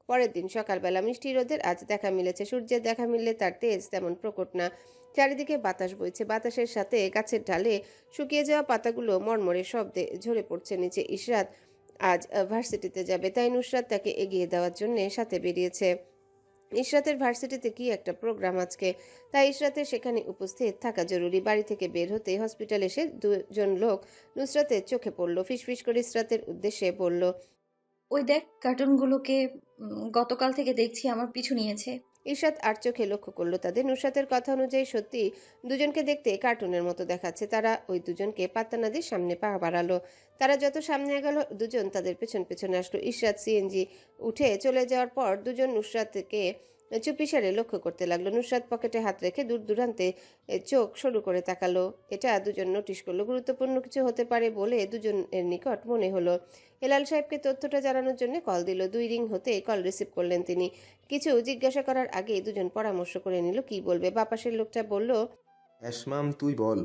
পরের দিন সকালবেলা মিষ্টি রোদের আজ দেখা মিলেছে। সূর্যের দেখা মিললে তার তেজ তেমন প্রকট না। চারিদিকে বাতাস বইছে, বাতাসের সাথে গাছের ডালে শুকিয়ে যাওয়া পাতাগুলো মড়মড়ে শব্দে ঝরে পড়ছে নিচে। ইশরাত আজ ভার্সিটিতে যাবে, তাই নুসরাত তাকে এগিয়ে দেওয়ার জন্য সাথে বেরিয়েছে। ইশরাতের ভার্সিটিতে কি একটা প্রোগ্রাম আজকে, তাই ইশরাতের সেখানে উপস্থিত থাকা জরুরি। বাড়ি থেকে বের হতে হসপিটাল এসে দুজন লোক নুসরাতের চোখে পড়ল। ফিসফিস করে ইশরাতের উদ্দেশ্যে বলল, ওই দেখ কার্টুনগুলোকে গতকাল থেকে দেখছি আমার পিছু নিয়েছে। ইশরাত আর চোখে লক্ষ্য করলো তাদের। নুসরাতের কথা অনুযায়ী সত্যি দুজনকে দেখতে কার্টুনের মতো দেখাচ্ছে। তারা ওই দুজনকে পাত্তা না দিয়ে সামনে পা বাড়ালো। তারা যত সামনে গেল দুজন তাদের পেছন পেছনে আসলো। ইশরাত সিএনজি উঠে চলে যাওয়ার পর দুজন নুসরাতকে চুপিসারে লক্ষ্য করতে লাগলো। নুসরাত পকেটে হাত রেখে দূর দূরান্তে চোখ সরু করে তাকালো। এটা দুজন নোটিশ করলো। গুরুত্বপূর্ণ কিছু হতে পারে বলে দুজনের নিকট মনে হলো। হেলাল সাহেবকে তথ্যটা জানানোর জন্য কল দিল। 2 রিং হতে কল রিসিভ করলেন তিনি। কিছু জিজ্ঞাসা করার আগে দুজন পরামর্শ করে নিল কি বলবে। বাপাসের লোকটা বলল, অ্যাশমাম তুই বল।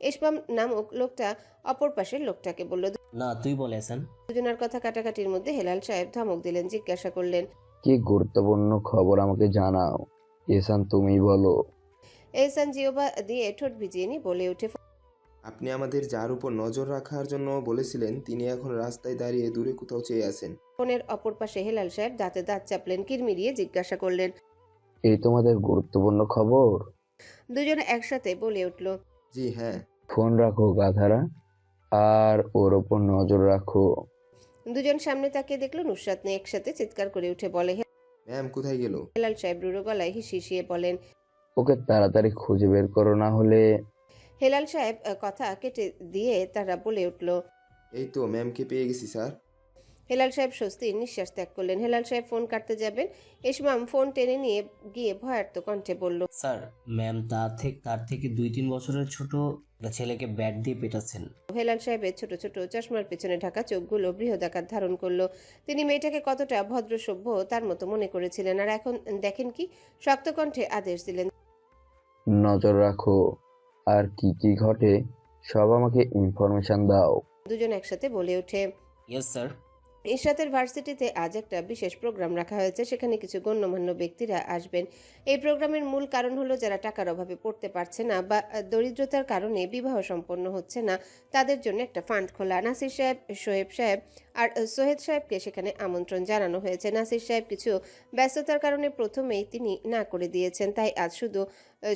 এসপাম নামক লোকটা অপর পাশের লোকটাকে বলল। না তুই বল এহসান। দুজনের কথা কাটাকাটির মধ্যে হেলাল সাহেব ধমক দিলেন। জিজ্ঞাসা করলেন, কি গুরুত্বপূর্ণ খবর আমাকে জানাও। এহসান তুমি বলো। এহসান জিওবা দিয়ে ঠোঁট ভিজিয়ে নিয়ে বলে ওঠে, আপনি আমাদের যার উপর নজর রাখার জন্য বলেছিলেন তিনি এখন রাস্তায় দাঁড়িয়ে দূরে কোথাও চেয়ে আছেন। ফোনের অপর পাশে হেলাল সাহেব দাঁতে দাঁত চাপলেন। কিরমিরিয়ে জিজ্ঞাসা করলেন। এই তোমাদের গুরুত্বপূর্ণ খবর? দুজনে একসাথে বলে উঠল, জি হ্যাঁ। ফোন রাখো গাধারা, আর ওর ওপর নজর রাখো। দুজন সামনে তাকিয়ে দেখলো নুসরাত নেই। একসাথে চিৎকার করে উঠে বলে, ম্যাম কোথায় গেল? হেলাল সাহেব রুড়ো গলায় হিসিয়ে বলেন। ওকে তাড়াতাড়ি খুঁজে বের করো, না হলে। হেলাল সাহেব কথা কেটে দিয়ে তারা বলে উঠল। এই তো ম্যামকে পেয়ে গেছি স্যার। হেলাল সাহেব স্বস্তির নিঃশ্বাস ত্যাগ করলেন। হেলাল সাহেব ফোন কাটতে যাবেন, ইসমাম ফোন টেনে নিয়ে গিয়ে ভয়ার্ত কণ্ঠে বলল, স্যার ম্যাম তার থেকে 2-3 বছরের ছোট একটা ছেলেকে ব্যাট দিয়ে পেটাচ্ছেন। হেলাল সাহেবের ছোট ছোট চশমার পেছনে ঢাকা চোখগুলো বৃহদাকার ধারণ করলো। তিনি মেয়েটাকে কতটা ভদ্র সভ্য তার মতো মনে করেছিলেন, আর এখন দেখেন কি শক্ত কণ্ঠে আদেশ দিলেন। নজর রাখো, আর কি কি ঘটে সব আমাকে ইনফরমেশন দাও। দুজন একসাথে বলে ওঠে। Yes sir. ইশরাতের ভার্সিটিতে আজ একটা বিশেষ প্রোগ্রাম রাখা হয়েছে। সেখানে কিছু গণ্যমান্য ব্যক্তিরা আসবেন। এই প্রোগ্রামের মূল কারণ হলো যারা টাকার অভাবে পড়তে পারছে না বা দরিদ্রতার কারণে বিবাহ সম্পন্ন হচ্ছে না, তাদের জন্য একটা ফান্ড খোলা। নাসির সাহেব, শোয়েব সাহেব আর সোহেদ সাহেবকে সেখানে আমন্ত্রণ জানানো হয়েছে। নাসির সাহেব কিছু ব্যস্ততার কারণে প্রথমেই তিনি না করে দিয়েছেন, তাই আজ শুধু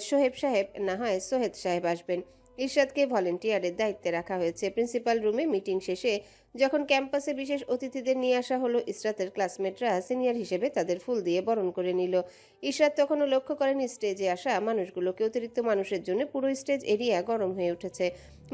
শোহেব সাহেব না হয় সোহেদ সাহেব আসবেন। ইশরাতকে ভলেন্টিয়ারের দায়িত্বে রাখা হয়েছে। প্রিন্সিপাল রুমে মিটিং শেষে যখন ক্যাম্পাসে বিশেষ অতিথিদের নিয়ে আসা হলো, ইশরাতের ক্লাসমেটরা সিনিয়র হিসেবে তাদের ফুল দিয়ে বরণ করে নিল। ইশরাত তখনও লক্ষ্য করেন স্টেজে আসা মানুষগুলোকে। অতিরিক্ত মানুষের জন্য পুরো স্টেজ এরিয়া গরম হয়ে উঠেছে।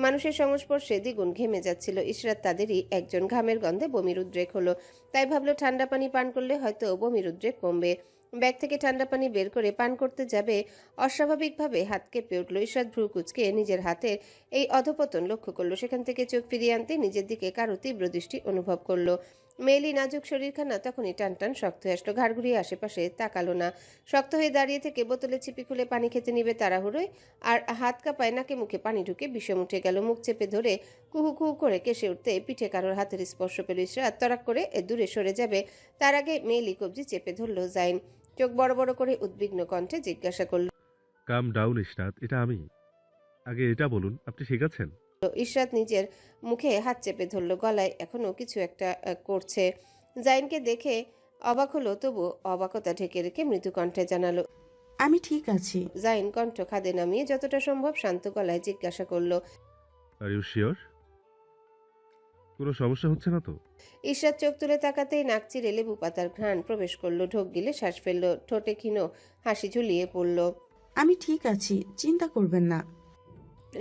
মানুষের সংস্পর্শে দ্বিগুণ ঘেমে যাচ্ছিল। ইশরাত তাদেরই একজন। ঘামের গন্ধে বমির উদ্রেক হলো, তাই ভাবলো ঠান্ডা পানি পান করলে হয়তো বমির উদ্রেক কমবে। ব্যাগ থেকে ঠান্ডা পানি বের করে পান করতে যাবে, অস্বাভাবিকভাবে হাত কেঁপে উঠল। ইশরাত ভ্রু কুঁচকে নিজের হাতের এই অধপতন লক্ষ্য করলো। সেখান থেকে চোখ ফিরিয়ে আনতে নিজের দিকে কারো তীব্র দৃষ্টি অনুভব করলো। মেয়েলি নাজুক শরীরখানা তখনই টান টান শক্ত হয়ে আসলো। ঘাড় ঘুরিয়ে আশেপাশে তাকালো না। শক্ত হয়ে দাঁড়িয়ে থেকে বোতলের চিপি খুলে পানি খেতে নিবে তাড়াহুড়োয়, আর হাত কাঁপায় নাকে মুখে পানি ঢুকে বিষম উঠে গেল। মুখ চেপে ধরে কুহু কুহু করে কেসে উঠতে পিঠে কারোর হাতের স্পর্শ পেল। ইশরাত তড়াক করে দূরে সরে যাবে, তার আগে মেয়েলি কবজি চেপে ধরল জাইন। চোখ বড় বড় করে উদ্বিগ্ন কণ্ঠে জিজ্ঞাসা করল, কাম ডাউন ইশরাত, এটা আমি। আগে এটা বলুন, আপনি ঠিক আছেন? ইশরাত নিজের মুখে হাত চেপে ধরল। গলায় এখনো কিছু একটা করছে। জাইনকে দেখে অবাক হলো, তবু অবাকতা ঢেকে রেখে মৃদু কণ্ঠে জানালো। আমি ঠিক আছি। জাইন কণ্ঠ খাদে নামিয়ে যতটা সম্ভব শান্ত গলায় জিজ্ঞাসা করলো, আর ইউ শিওর? কোনো সমস্যা হচ্ছে না তো? ইশরাত চোখ তুলে তাকাতেই নাক চিরে লেবু পাতার ঘ্রাণ প্রবেশ করলো। ঢোক গিলে শ্বাস ফেললো। ঠোঁটে ক্ষীণ হাসি ঝুলিয়ে পড়ল। আমি ঠিক আছি, চিন্তা করবেন না।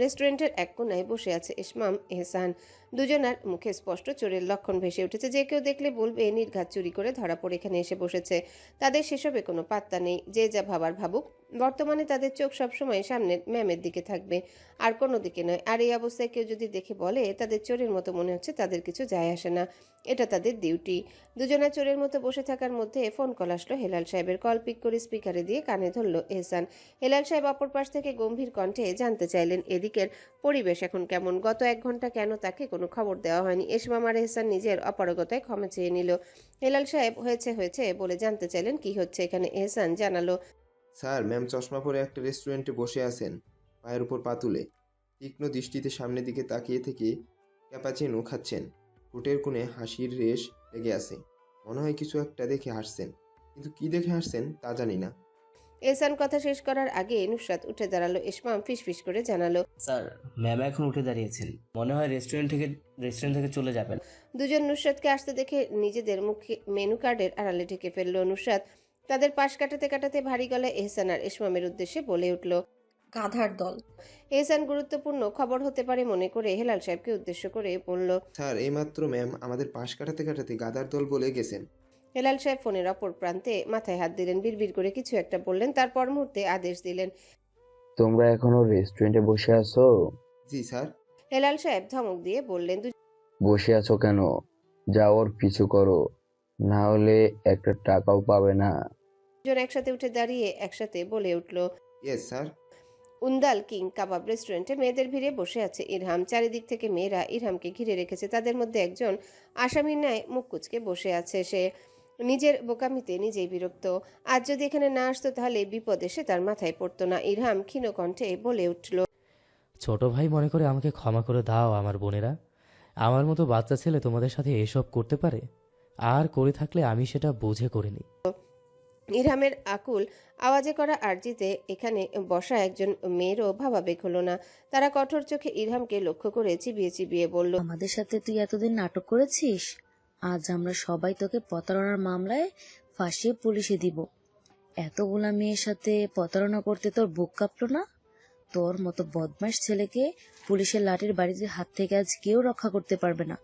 রেস্টুরেন্টের এক কোনায় বসে আছে ইসমাম, এহসান। দুজনার মুখে স্পষ্ট চোরের লক্ষণ ভেসে উঠেছে। যে কেউ দেখলে বলবে নির্ঘাত চুরি করে ধরা পড়ে এখানে এসে বসেছে। তাদের সেসবে কোনো পাত্তা নেই। যে যা ভাবার ভাবুক, বর্তমানে তাদের চোখ সবসময় সামনের ম্যামের দিকে থাকবে, আর কোনো দিকে নয়। আর এই অবস্থায় কেউ যদি দেখে বলে তাদের চোরের মতো মনে হচ্ছে, তাদের কিছু যায় আসে না, এটা তাদের ডিউটি। দুজনা চোরের মতো বসে থাকার মধ্যে ফোন কল আসলো হেলাল সাহেবের। কল পিক করে স্পিকারে দিয়ে কানে ধরল এহসান। হেলাল সাহেব অপর পাশ থেকে গম্ভীর কণ্ঠে জানতে চাইলেন এদিকের পরিবেশ এখন কেমন, গত 1 ঘন্টা কেন তাকে কোনো খবর দেওয়া হয়নি। এসমাম আর এহসান নিজের অপারগতায় ক্ষমা চেয়ে নিল। হেলাল সাহেব হয়েছে হয়েছে বলে জানতে চাইলেন কি হচ্ছে এখানে। এহসান জানালো, স্যার, ম্যাম চশমা পরে একটা রেস্টুরেন্টে বসে আছেন, পায়ের উপর পা তুলে। তীক্ষ্ণ দৃষ্টিতে সামনের দিকে তাকিয়ে থেকে ক্যাপাচিনো খাচ্ছেন। ঠোঁটের কোণে হাসির রেশ লেগে আছে। মনে হয় কিছু একটা দেখে হাসছেন, কিন্তু কি দেখে হাসছেন তা জানি না। এহসান কথা শেষ করার আগে নুসরাত উঠে দাঁড়ালো। এসমাম ফিসফিস করে জানালো, স্যার, ম্যাম এখন উঠে দাঁড়িয়েছেন, মনে হয় রেস্টুরেন্ট থেকে চলে যাবেন। দুজন নুসরাতকে আসতে দেখে নিজেদের মুখে মেনু কার্ডের আড়ালে ঢেকে ফেললো। নুসরাত তাদের পাশ কাটাতে কাটাতে ভারী গলায় এহসান আর এসমামের উদ্দেশ্যে বলে উঠল। গাধার দল। এহসান গুরুত্বপূর্ণ খবর হতে পারে মনে করে হেলাল সাহেবকে উদ্দেশ্য করে বলল, স্যার, এইমাত্র ম্যাম আমাদের পাশ কাটাতে কাটাতে গাদার দল বলে গেছেন। হেলাল সাহেব ফোনের অপর প্রান্তে মাথায় হাত দিলেন, বিড়বিড় করে কিছু একটা বললেন, তারপর মুহূর্তে আদেশ দিলেন। তোমরা এখনো রেস্টুরেন্টে বসে আছো? জি স্যার। হেলাল সাহেব ধমক দিয়ে বললেন, বসে আছো কেন? যাও ওর পিছু করো, না হলে একটা টাকাও পাবে না। দুজন একসাথে উঠে দাঁড়িয়ে একসাথে বলে উঠল। Yes sir. উন্দাল কিং কাবাব রেস্টুরেন্টে মেয়েদের ভিড়ে বসে আছে ইরহাম। চারিদিক থেকে মেয়েরা ইরহামকে ঘিরে রেখেছে। তাদের মধ্যে একজন আসামির ন্যায় মুখ কুঁচকে বসে আছে। সে নিজের বোকামিতে নিজেই বিরক্ত। আজ যদি এখানে না আসতো তাহলে বিপদ এসে তার মাথায় পড়তো না। ইরহাম ক্ষীণ কণ্ঠে বলে উঠল, ছোট ভাই মনে করে আমাকে ক্ষমা করে দাও আমার বোনেরা। আমার মতো বাচ্চা ছেলে তোমাদের সাথে এসব করতে পারে, আর করে থাকলে আমি সেটা বুঝে করিনি। ইরহামের আকুল আওয়াজে করা আরজিতে এখানে বসা একজন মেয়েরও ভাবাবেগ হলো না। তারা কঠোর চোখে ইরহামকে লক্ষ্য করে চিবিয়ে চিবিয়ে বলল, আমাদের সাথে তুই এতদিন নাটক করেছিস, আজ আমরা সবাই তোকে প্রতারণার মামলায় ফাঁসিয়ে পুলিশে দিব। এতগুলা মেয়ের সাথে প্রতারণা করতে তোর বুক কাঁপলো না? তোর মতো বদমাশ ছেলেকে পুলিশের লাঠির বাড়িতে হাত থেকে আজ কেউ রক্ষা করতে পারবে না।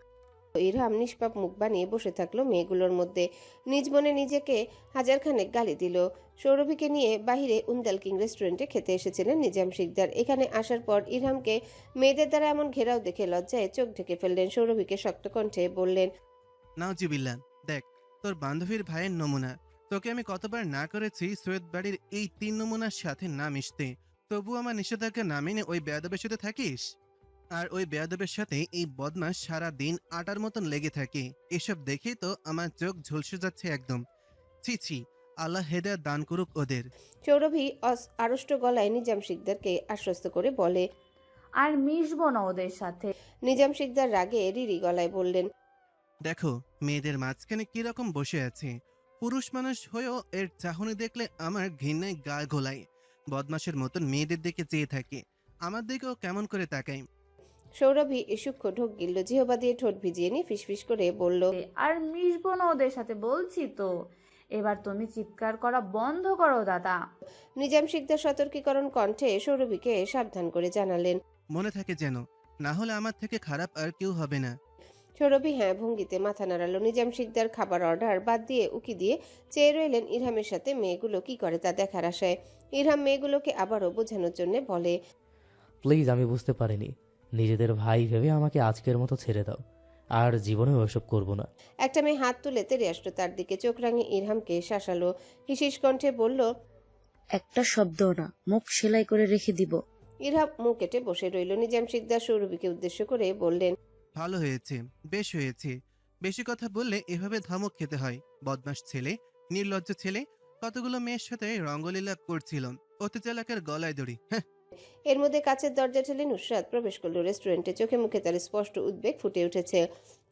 ইরহাম নিষ্পাপ মুখ বানিয়ে বসে থাকলো মেয়েগুলোর মধ্যে। নিজ মনে নিজেকে হাজারখানেক গালি দিল। সৌরভীকে নিয়ে বাহিরে উন্দাল কিং রেস্টুরেন্টে খেতে এসেছিলেন নিজাম শিকদার। এখানে আসার পর ইরহামকে মেয়েদের দ্বারা এমন ঘেরাও দেখে লজ্জায় চোখ ঢেকে ফেললেন। সৌরভীকে শক্ত কণ্ঠে বললেন, নাউজিবিল্লা, দেখ তোর বান্ধবীর ভাইয়ের নমুনা। তোকে আমি কতবার না করেছি সৈয়দ বাড়ির এই 3 নমুনার সাথে না মিশতে, তবু আমার নিষেধাজ্ঞা না মেনে ওই বেয়াদবের সাথে থাকিস। আর ওই বেয়াদবের সাথে এই বদমাস সারা দিন আটার মতন লেগে থাকে। এসব দেখেই তো আমার চোখ ঝলসে যাচ্ছে একদম। ছি ছি, আল্লাহ হেদায়েত দান করুক ওদের। সৌরভী আড়ষ্ট গলায় নিজাম শিকদারকে আশ্বস্ত করে বলে, আর মিশবো না ওদের সাথে। নিজাম শিকদার রাগে রিরি গলায় বললেন, দেখো মেয়েদের মাঝখানে কিরকম বসে আছে। পুরুষ মানুষ হয়েও এর চাহনি দেখলে আমার ঘৃণায় গা গোলায়। বদমাসের মতন মেয়েদের দিকে চেয়ে থাকে, আমার দিকেও কেমন করে তাকাই। সৌরভী সূক্ষ্ম ঢোক গিলল, জিহবা দিয়ে ঠোঁট ভিজিয়ে নিয়ে ফিসফিস করে বলল, আর মিশবো না ওদের সাথে বলছি তো। এবার তুমি চিৎকার করা বন্ধ করো দাদা। নিজাম শিকদার সতর্কীকরণ কণ্ঠে সৌরভীকে সাবধান করে জানালেন। মনে থাকে যেন, না হলে আমার থেকে খারাপ আর কেউ হবে না। সৌরভী হ্যাঁ ভঙ্গিতে মাথা নাড়ালো। নিজাম শিকদার খাবার অর্ডার বাদ দিয়ে উকি দিয়ে চেয়ে রইলেন ইরহামের সাথে মেয়েগুলো কি করে তা দেখার আশায়। ইরহাম মেয়েগুলোকে আবারও বোঝানোর জন্য বলে, প্লিজ, আমি বুঝতে পারিনি। নিজেদের ভাই ভেবে আমাকে আজকের মতো ছেড়ে দাও, আর জীবনেও ওসব করব না। একটা মেয়ে হাত তুলে তেড়ে আসলো তার দিকে। চোখ রাঙিয়ে ইরহামকে শাসালো। হিসিস কণ্ঠে বলল, একটা শব্দ না, মুখ সেলাই করে রেখে দিব। ইরহাম মুখ কেটে বসে রইল। নিজাম শিকদার সৌরভীকে উদ্দেশ্য করে বললেন, ভালো হয়েছে, বেশ হয়েছে। বেশি কথা বললে এভাবে ধমক খেতে হয়। বদমাস ছেলে, নির্লজ্জ ছেলে, কতগুলো মেয়ের সাথে রঙ্গলীলা করছিল। অতি চালাকের গলায় দড়ি। হ্যাঁ। এর মধ্যে কাছের দরজা ঠেলে নুসরাত প্রবেশ করলো রেস্টুরেন্টে। চোখে মুখে তার স্পষ্ট উদ্বেগ ফুটে উঠেছে।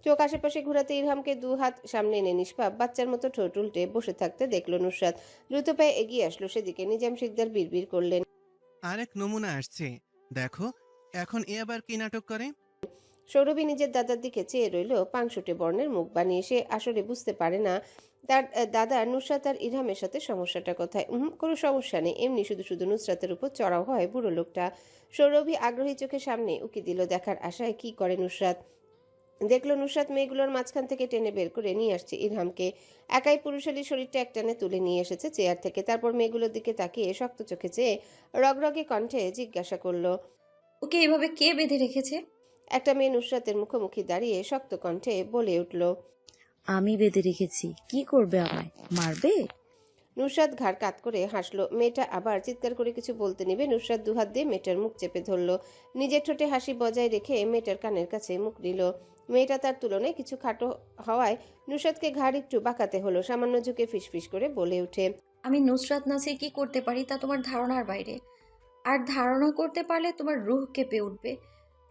চোখ আশেপাশে ঘুরাতে ইরহামকে 2 হাত সামনে এনে নিষ্পাপ বাচ্চার মতো ঠোঁট উল্টে বসে থাকতে দেখলো নুসরাত। দ্রুত পায়ে এগিয়ে আসলো সেদিকে। নিজাম শিকদার বিড়বিড় করলেন, আরেক নমুনা আসছে, দেখো এখন এ আবার কি নাটক করে। সৌরভী নিজের দাদার দিকে চেয়ে রইল পাংশুটে বর্ণের মুখ বানিয়ে। সে আসলে বুঝতে পারে না তার দাদা নুসরাত আর ইরহামের সাথে সমস্যাটা কোথায়। কোনো সমস্যা নেই, এমনি শুধু শুধু নুসরাতের উপর চড়াও হয় বুড়ো লোকটা। সৌরভী আগ্রহী চোখে সামনে উকি দিল, দেখার আশায় কি করে নুসরাত। দেখলো নুসরাত মেয়েগুলোর মাঝখান থেকে টেনে বের করে নিয়ে আসছে ইরহামকে। একাই পুরুষালী শরীরটা একটানে তুলে নিয়ে এসেছে চেয়ার থেকে। তারপর মেয়েগুলোর দিকে তাকিয়ে শক্ত চোখে চেয়ে রগরগে কণ্ঠে জিজ্ঞাসা করলো। ওকে এভাবে কে বেঁধে রেখেছে? একটা মেয়ে নুসরাতের মুখোমুখি দাঁড়িয়ে শক্ত কণ্ঠে বলে উঠল। আমি বেঁধে রেখেছি। কি করবে আমায়? মারবে? নুসরাত ঘাড় কাত করে হাসলো। মেয়েটা আবার চিৎকার করে কিছু বলতে নিবে নুসরাত দুহাত দিয়ে মেয়েটার মুখ চেপে ধরলো। নিজের ঠোঁটে হাসি বজায় রেখে মেয়েটার কানের কাছে মুখ নিল। মেয়েটা তার তুলনায় কিছু খাটো হওয়ায় নুসরাতকে ঘাড় একটু বাঁকাতে হলো। সামান্য ঝুঁকে ফিসফিস করে বলে ওঠে। আমি নুসরাত নাসির কি করতে পারি তা তোমার ধারণার বাইরে। আর ধারণা করতে পারলে তোমার রুহ কেঁপে উঠবে।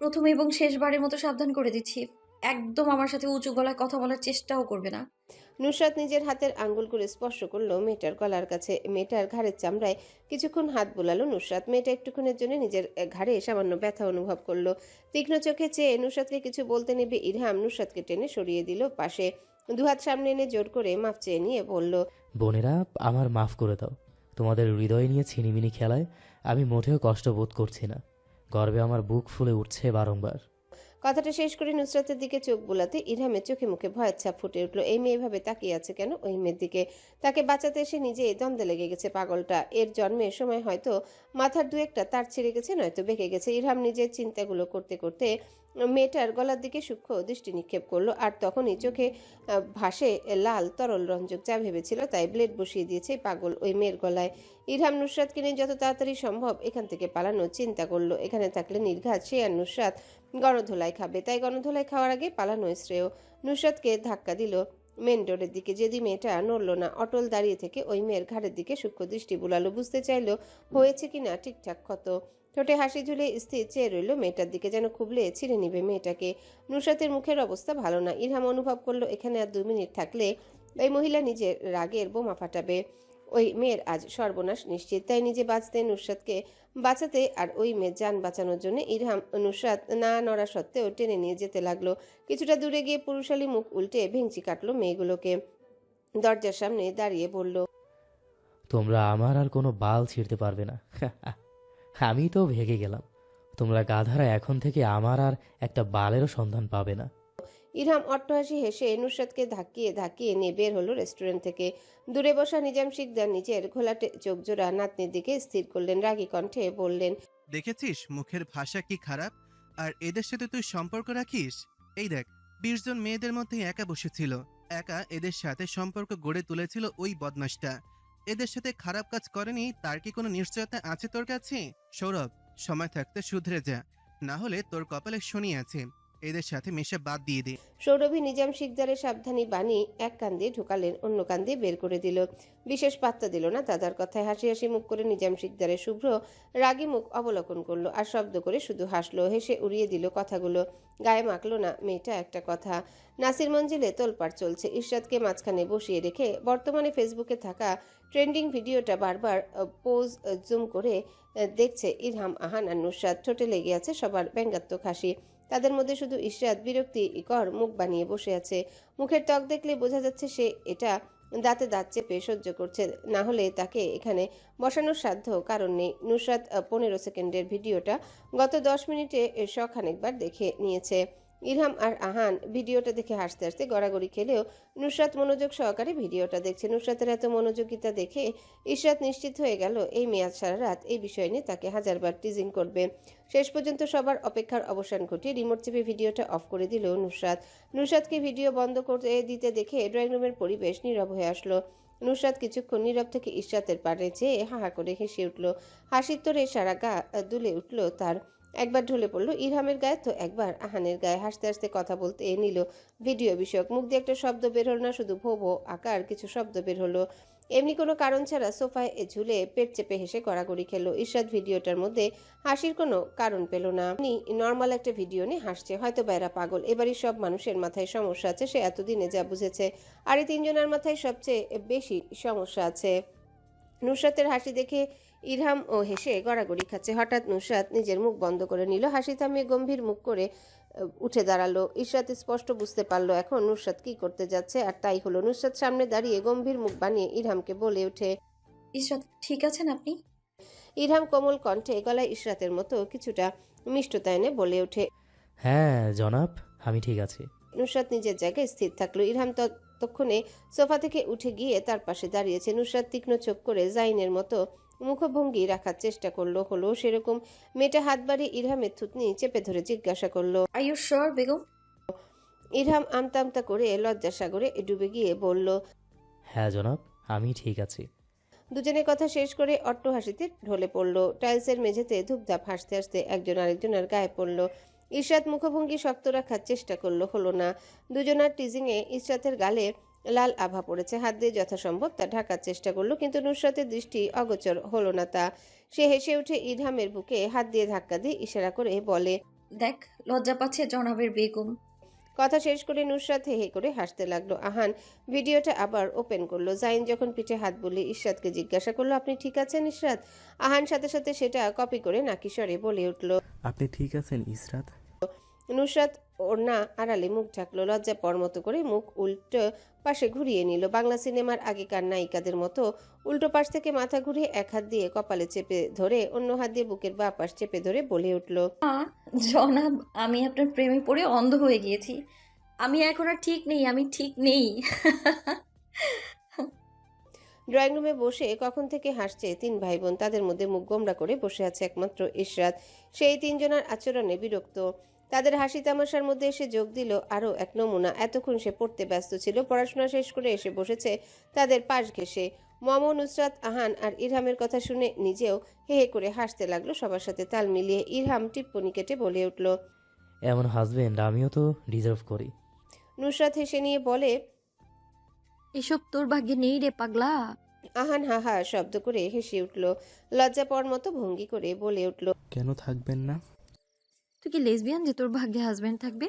প্রথম এবং শেষবারের মতো সাবধান করে দিচ্ছি, একদম আমার সাথে উঁচু গলায় কথা বলার চেষ্টাও করবে না। নুসরাত নিজের হাতের আঙ্গুল করে স্পর্শ করলো মেয়েটার গলার কাছে। মেয়েটার ঘাড়ের চামড়ায় কিছুক্ষণ হাত বোলালো নুসরাত। মেয়েটা একটুক্ষণের জন্য নিজের ঘাড়ে সামান্য ব্যথা অনুভব করলো। তীক্ষ্ণ চোখে চেয়ে নুসরাতকে কিছু বলতে নেবে ইরহাম নুসরাতকে টেনে সরিয়ে দিল পাশে। দুহাত সামনে এনে জোর করে মাপ চেয়ে নিয়ে বলল। বোনেরা, আমার মাফ করে দাও। তোমাদের হৃদয় নিয়ে ছিনিমিনি খেলায় আমি মোটেও কষ্ট বোধ করছি না। গর্বে আমার বুক ফুলে উঠছে বারংবার। কথাটা শেষ করে নুসরাতের দিকে চোখ বোলাতে ইরহামের চোখে মুখে ভয়ের ছাপ ফুটে উঠল। এই মেয়ে এভাবে তাকিয়ে আছে কেন ওই মেয়ের দিকে? তাকে বাঁচাতে এসে নিজে দ্বন্দ্বে লেগে গেছে পাগলটা। এর জন্মের সময় হয়তো মাথার দু একটা তার ছিঁড়ে গেছে, নয়তো বেঁকে গেছে। ইরহাম নিজের চিন্তাগুলো করতে করতে মেয়েটার গলার দিকে সূক্ষ্ম দৃষ্টি নিক্ষেপ করলো। আর তখনই চোখে ভাসে লাল তরল রঞ্জক। যা ভেবেছিল তাই ব্লেড বসিয়ে দিয়েছে পাগল ওই মেয়ের গলায়। ইরহাম নুসরাতকে নিয়ে যত তাড়াতাড়ি সম্ভব এখান থেকে পালানোর চিন্তা করলো। এখানে থাকলে নির্ঘাত সে আর নুসরাত গণধোলাই খাবে, তাই গণধোলাই খাওয়ার আগে পালানোই শ্রেয়। নুসরাতকে ধাক্কা দিল মেন ডোরের দিকে। যদি মেয়েটা নড়ল না, অটল দাঁড়িয়ে থেকে ওই মেয়ের ঘাড়ের দিকে সূক্ষ্ম দৃষ্টি বুলালো। বুঝতে চাইলো হয়েছে কিনা ঠিকঠাক ক্ষত। ঠোঁটে হাসি ঝুলে স্থির চেয়ে রইল মেয়েটার দিকে, যেন খুবলে ছিঁড়ে নিবে মেয়েটাকে। নুসরাতের মুখের অবস্থা ভালো না। ইরহাম অনুভব করলো এখানে আর 2 মিনিট থাকলে এই মহিলা নিজের রাগের বোমা ফাটাবে। ওই মেয়ের আজ সর্বনাশ নিশ্চিত। তাই নিজে বাঁচতে নুসরাতকে বাঁচাতে আর ওই মেয়ের যান বাঁচানোর জন্য ইরহাম নুসরাত না নড়া সত্ত্বেও টেনে নিয়ে যেতে লাগলো। কিছুটা দূরে গিয়ে পুরুষালী মুখ উল্টে ভেঙচি কাটলো মেয়েগুলোকে। দরজার সামনে দাঁড়িয়ে বলল। তোমরা আমার আর কোনো বাল ছিঁড়তে পারবে না। আমি তো ভেগে গেলাম। তোমরা গাধারা এখন থেকে আমার আর একটা বালেরও সন্ধান পাবে না। ইরহাম অট্টহাসি হেসে নুসরাতকে ধাক্কিয়ে ধাক্কিয়ে নিয়ে বের হলো রেস্টুরেন্ট থেকে। দূরে বসা নিজাম শিকদার নিজের ঘোলাটে চোখজোড়া নাতনির দিকে স্থির করলেন। রাগী কণ্ঠে বললেন। দেখেছিস মুখের ভাষা কি খারাপ? আর এদের সাথে তুই সম্পর্ক রাখিস? এই দেখ, 20 জন মেয়েদের মধ্যে একা বসেছিল। একা এদের সাথে সম্পর্ক গড়ে তুলেছিল ওই বদমাশটা। এদের সাথে খারাপ কাজ করেনি, তার কি কোনো নিশ্চয়তা আছে তোর কাছে? সৌরভ, সময় থাকতে শুধরে যা, না হলে তোর কপালে শনি আছে। এদের সাথে মেশা বাদ দিয়ে দে। সৌরভী নিজাম শিকদারের সাবধানী বাণী এক কান দিয়ে ঢুকালেন, অন্য কান দিয়ে বের করে দিল। বিশেষ পাত্তা দিল না দাদার কথায়। হাসি হাসি মুখ করে নিজাম শিকদারের শুভ্র রাগী মুখ অবলোকন করলো আর শব্দ করে শুধু হাসলো। হেসে উড়িয়ে দিল কথাগুলো। গায়ে মাখলো না মেয়েটা একটা কথা। নাসির মঞ্জিলে তোলপাড় চলছে। ইশরাতকে মাঝখানে বসিয়ে রেখে বর্তমানে ফেসবুকে থাকা ট্রেন্ডিং ভিডিওটা বারবার পোজ জুম করে দেখছে ইরহাম, আহান আর নুসরাত। ঠোঁটে লেগে আছে সবার ব্যঙ্গাত্মক হাসি। তাদের মধ্যে শুধু ইশরাত বিরক্তিকর মুখ বানিয়ে বসে আছে। মুখের ত্বক দেখলে বোঝা যাচ্ছে সে এটা দাঁতে দাঁত চেপে সহ্য করছে, না হলে তাকে এখানে বসানোর সাধ্য কারণ নেই। নুসরাত 15 সেকেন্ডের ভিডিওটা গত 10 মিনিটে শখানেকবার দেখে নিয়েছে। ইরহাম আর আহান ভিডিওটা দেখে হাসতে হাসতে গড়াগড়ি খেলেও নুসরাত মনোযোগ সহকারে ভিডিওটা দেখছে। নুসরাতের এত মনোযোগিতা দেখে ইশরাত নিশ্চিত হয়ে গেল এই মেয়াদ সারা রাত এই বিষয় নিয়ে তাকে হাজারবার টিজিং করবে। শেষ পর্যন্ত সবার অপেক্ষার অবসান ঘটিয়ে রিমোট চেপে ভিডিওটা অফ করে দিল নুসরাত। নুসরাতকে ভিডিও বন্ধ করে দিতে দেখে ড্রয়িং রুমের পরিবেশ নীরব হয়ে আসলো। নুসরাত কিছুক্ষণ নীরব থেকে ইশরাতের পাড়ে চেয়ে হাহা করে হেসে উঠল। হাসির তোরে সারা গা দুলে উঠল তার। একবার ঢলে পড়লো ইরহামের গায়ে, তো একবার আহানের গায়ে। হাসতে হাসতে কথা বলতে নিল ভিডিও বিষয়ক। মুখ দিয়ে একটা শব্দ বের হলো না, শুধু ভো ভো আকার কিছু শব্দ বের হলো। এমনি কোনো কারণ ছাড়া সোফায় ঝুলে পেট চেপে হেসে গড়াগড়ি খেলো। ইশরাত ভিডিওটার মধ্যে হাসির কোনো কারণ পেল না। নর্মাল একটা ভিডিও নিয়ে হাসছে। হয়তো বাইরা পাগল। এবারই সব মানুষের মাথায় সমস্যা আছে, সে এতদিনে যা বুঝেছে। আর এই 3 জনের মাথায় সবচেয়ে বেশি সমস্যা আছে। নুসরাতের হাসি দেখে ইরহাম ও হেসে গড়াগড়ি খাচ্ছে। হঠাৎ নুসরাত নিজের মুখ বন্ধ করে নিল। হাসি থামিয়ে গম্ভীর মুখ করে উঠে দাঁড়ালো। ইশরাত স্পষ্ট বুঝতে পারলো এখন নুসরাত কি করতে যাচ্ছে, আর তাই হলো। নুসরাত সামনে দাঁড়িয়ে গম্ভীর মুখ বানিয়ে ইরহামকে বলে ওঠে। ইশরাত, ঠিক আছেন আপনি? ইরহাম কোমল কণ্ঠে গলায় ইশরাতের মতো কিছুটা মিষ্টতা এনে বলে ওঠে। হ্যাঁ জনাব, আমি ঠিক আছি। নুসরাত নিজের জায়গায় স্থির থাকলো। ইরহাম ততক্ষণে সোফা থেকে উঠে গিয়ে তার পাশে দাঁড়িয়েছে। নুসরাত তীক্ষ্ণ চোখ করে জাইনের মতো মুখভঙ্গি রাখার চেষ্টা হলো সেরকম। মেয়েটা হাত বাড়িয়ে ইরহামের থুতনি চেপে ধরে জিজ্ঞাসা করলো। Are you sure Begum? Irham আমতা আমতা করে লজ্জার সাগরে ডুবে গিয়ে বলল। হ্যাঁ জনাব, আমি ঠিক আছি। দুজনের কথা শেষ করে অট্ট হাসিতে ঢলে পড়ল। টাইলসের মেঝেতে ধূপধাপ হাসতে হাসতে একজন আরেকজনের গায়ে পড়ল। ইশরাত মুখভঙ্গি শক্ত রাখার চেষ্টা করলো, হলো না। দুজনার টিজিংয়ে ইশরাতের গালে লাল আভা পড়েছে। হাত দিয়ে যথাসম্ভব তা ঢাকার চেষ্টা করলো, কিন্তু নুসরাতের দৃষ্টি অগোচর হলো না তা। সে হেসে উঠে ইরহামের বুকে হাত দিয়ে ধাক্কা দিয়ে ইশারা করে বলে। দেখ, লজ্জা পাচ্ছে জনাবের বেগম। কথা শেষ করে নুসরাত হে হে করে হাসতে লাগলো। আহান ভিডিওটা আবার ওপেন করলো। জাইন যখন পিঠে হাত বুলিয়ে ইশরাতকে জিজ্ঞাসা করলো, আপনি ঠিক আছেন ইশরাত? আহান সাথে সাথে সেটা কপি করে নাকিস্বরে বলে উঠল। আপনি ঠিক আছেন ইসরাত? নুসরাত ওড়না আড়ালে মুখ ঢাকলো। লজ্জা পর মতো করে মুখ উল্টো পাশে ঘুরিয়ে নিল। বাংলা সিনেমার আগেকার নায়িকাদের মতো উল্টো পাশ থেকে মাথা ঘুরিয়ে এক হাত দিয়ে কপালে চেপে ধরে অন্য হাত দিয়ে বুকের বাঁ পাশ চেপে ধরে বলে উঠল। জনাব, আমি আপনার প্রেমে পড়ে অন্ধ হয়ে গিয়েছি। আমি এখন আর ঠিক নেই, আমি ঠিক নেই। ড্রয়িং রুমে বসে কখন থেকে হাসছে তিন ভাই বোন। তাদের মধ্যে মুখ গোমড়া করে বসে আছে একমাত্র ইশরাত। সেই তিনজনের আচরণে বিরক্ত। তাদের হাসি তামাশার মধ্যে এসে যোগ দিল আরও এক নমুনা। এতক্ষণ সে পড়তে ব্যস্ত ছিল, পড়াশোনা শেষ করে এসে বসেছে তাদের পাশ ঘেঁষে। মম, নুসরাত, আহান আর ইরহামের কথা শুনে নিজেও হে হে করে হাসতে লাগলো সবার সাথে তাল মিলিয়ে। ইরহাম টিপ্পনি কেটে বলে উঠল। এমন হাজবেন্ড আমিও তো ডিজার্ভ করি। নুসরাত হেসে নিয়ে বলে। এসব তোর ভাগ্যে নেই রে পাগলা। আহান হা হা শব্দ করে হেসে উঠল। লজ্জা পাওয়ার মতো ভঙ্গি করে বলে উঠল। কেন থাকবেন না? তুই কি লেসবিয়ান যে তোর ভাগ্যে হাজবেন্ড থাকবে?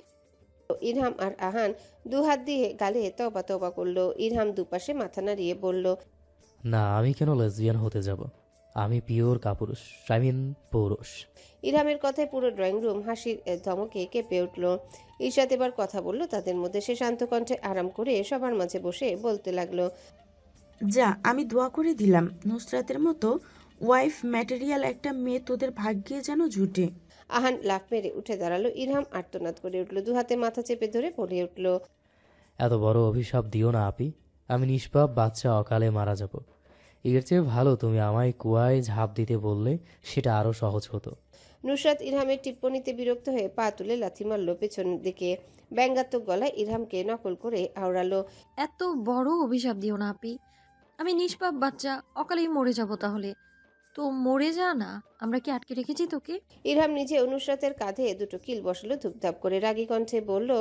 ইরহাম আর আহান দু হাত দিয়ে গালে তবা তবা করলো। ইরহাম দুপাশে মাথা নাড়িয়ে বলল। না, আমি কেন লেসবিয়ান হতে যাব? আমি পিওর কাপুরুষ, আই মিন পৌরুষ। ইরহামের কথায় পুরো ড্রয়িং রুম হাসির ধমকে কেঁপে উঠল। ইশরাত এবার কথা বলল তাদের মধ্যে। সে শান্ত কণ্ঠে আরাম করে সবার মাঝে বসে বলতে লাগলো। যা, আমি দোয়া করে দিলাম নুসরাতের মতো ওয়াইফ ম্যাটেরিয়াল একটা মেয়ে তোদের ভাগ্যে যেন জুটে। আহান লাফ মেরে উঠে দাঁড়ালো। ইরহাম আর্তনাদ করে উঠল, দু হাতে মাথা চেপে ধরে বলে উঠল। এত বড় অভিশাপ দিও না আপি। আমি নিষ্পাপ বাচ্চা অকালে মারা যাব। এর চেয়ে ভালো তুমি আমায় কুয়ায় ঝাঁপ দিতে বললে, সেটা আরও সহজ হতো। নুসরাত ইরহামের টিপ্পনিতে বিরক্ত হয়ে পা তুলে লাথি মারল পেছন দিকে। ব্যঙ্গাত্মক গলায় ইরহামকে নকল করে আওড়ালো। এত বড় অভিশাপ দিও না আপি। আমি নিষ্পাপ বাচ্চা, অকালেই মরে যাব তাহলে। তো মরে যা না, আমরা কি আটকে রেখেছি তোকে? ইরহাম নিজে নুসরাতের কাঁধে দুটো কিল বসালো ধুপধাপ করে। রাগী কণ্ঠে বলল।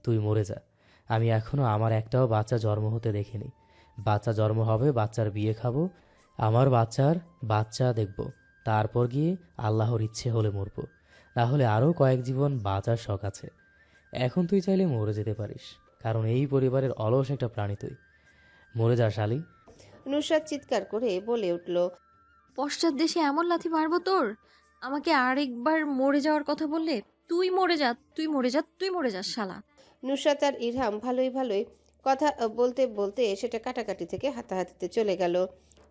তুই মরে যা। আমি এখনো আমার একটাও বাচ্চা জন্ম হতে দেখিনি। বাচ্চা জন্ম হবে, বাচ্চার বিয়ে খাবো, আমার বাচ্চার বাচ্চা দেখব, তারপর গিয়ে আল্লাহর ইচ্ছে হলে মরবো, না হলে আরও কয়েক জীবন বাঁচার শখ আছে। এখন তুই চাইলে মরে যেতে পারিস, কারণ এই পরিবারের অলস একটা প্রাণী তুই। মরে যা শালি। নুসরাত চিৎকার করে বলে উঠল। পশ্চাৎ দেশে এমন লাথি মারবো তোর, আমাকে আরেকবার মরে যাওয়ার কথা বললে? তুই মরে যা, তুই মরে যা, তুই মরে যা শালা। নুসরাত আর ইরহাম ভালোই ভালোই কথা বলতে বলতে সেটা কাটাকাটি থেকে হাতাহাতিতে চলে গেল।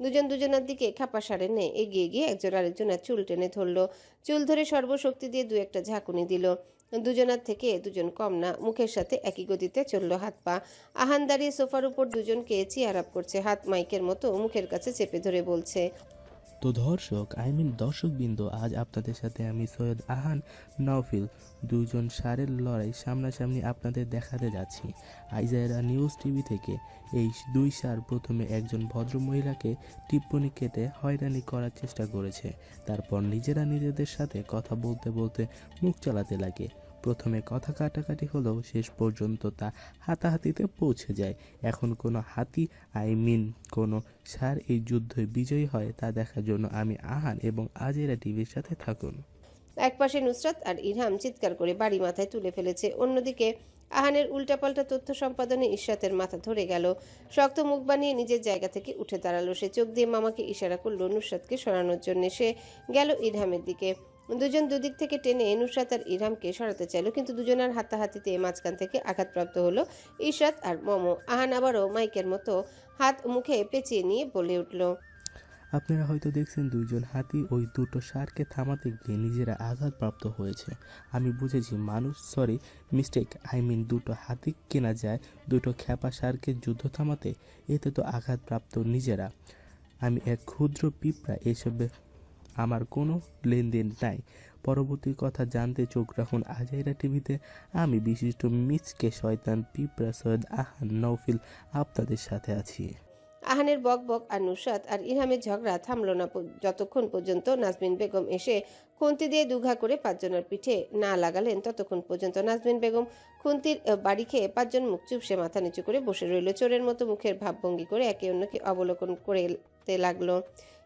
দুজন দুজনের দিকে খাপা সারে নে এগিয়ে গিয়ে একজন আরেকজনের চুল টেনে ধরল। চুল ধরে সর্বশক্তি দিয়ে দু একটা ঝাঁকুনি দিল। দুজনার থেকে দুজন কম না, মুখের সাথে একই গতিতে চলল হাত পা। আহান দাঁড়িয়ে সোফার উপর দুজনকে চিয়ার আপ করছে, হাত মাইকের মতো মুখের কাছে চেপে ধরে বলছে। তো দর্শকবৃন্দ, আজ আপনাদের সাথে আমি সৈয়দ আহান নওফিল দুজন সারের লড়াই সামনাসামনি আপনাদের দেখাতে যাচ্ছি। আইজারা নিউজ টিভি থেকে এই দুই সার প্রথমে একজন ভদ্রমহিলাকে টিপ্পনি কেটে হয়রানি করার চেষ্টা করেছে। তারপর নিজেরা নিজেদের সাথে কথা বলতে বলতে মুখ চালাতে লাগে। প্রথমে কথা কাটাকাটি হলেও শেষ পর্যন্ত তা হাতাহাতিতে পৌঁছে যায়। এখন কোনো কোনো সার এই যুদ্ধে বিজয়ী হয় তা দেখার জন্য আমি আহান এবং আজেরা টিভির সাথে থাকুন। একপাশে নুসরাত আর ইরহাম চিৎকার করে বাড়ি মাথায় তুলে ফেলেছে। অন্যদিকে আহানের উল্টাপাল্টা তথ্য সম্পাদনে ইশরাতের মাথা ধরে গেল। শক্ত মুখ বানিয়ে নিজের জায়গা থেকে উঠে দাঁড়ালো সে। চোখ দিয়ে মামাকে ইশারা করলো নুসরাতকে সরানোর জন্য। সে গেল ইরহামের দিকে। দুজন দুদিক থেকে টেনে নুসরাত আর ইরহামকে সরাতে চাইল, কিন্তু দুজনের হাতাহাতিতে মাঝখান থেকে আঘাতপ্রাপ্ত হলো ইশরাত আর মম। আহান আবারও মাইকের মতো হাত মুখে পেঁচিয়ে নিয়ে বলে উঠল। আপনারা হয়তো দেখছেন দুইজন হাতি ওই দুটো ষাঁড়কে থামাতে গিয়ে নিজেরা আঘাতপ্রাপ্ত হয়েছে। আমি বুঝেছি মানুষ, সরি মিস্টেক, দুটো হাতি কেনা যায় দুটো খ্যাপা ষাঁড়কে যুদ্ধ থামাতে, এতে তো আঘাতপ্রাপ্ত নিজেরা। আমি এক ক্ষুদ্র পিঁপড়া, এসবে আমার কোনো লেনদেন নাই। পরবর্তী কথা জানতে চোখ রাখুন আজাইরা টিভিতে। আমি বিশিষ্ট মিচকে শয়তান পিঁপড়া সৈয়দ আহান নওফিল আপনাদের সাথে আছি। আহানের বকবক আর নুসরাত আর ইরহামের ঝগড়া থামলো না যতক্ষণ পর্যন্ত নাজমিন বেগম এসে খুন্তি দিয়ে দুঘা করে পাঁচজনের পিঠে না লাগালেন। ততক্ষণ পর্যন্ত নাজমিন বেগম খুন্তির বাড়ি খেয়ে পাঁচজন মুখ চুপসে মাথা নিচু করে বসে রইল। চোরের মতো মুখের ভাবভঙ্গি করে একে অন্যকে অবলোকন করতে লাগলো।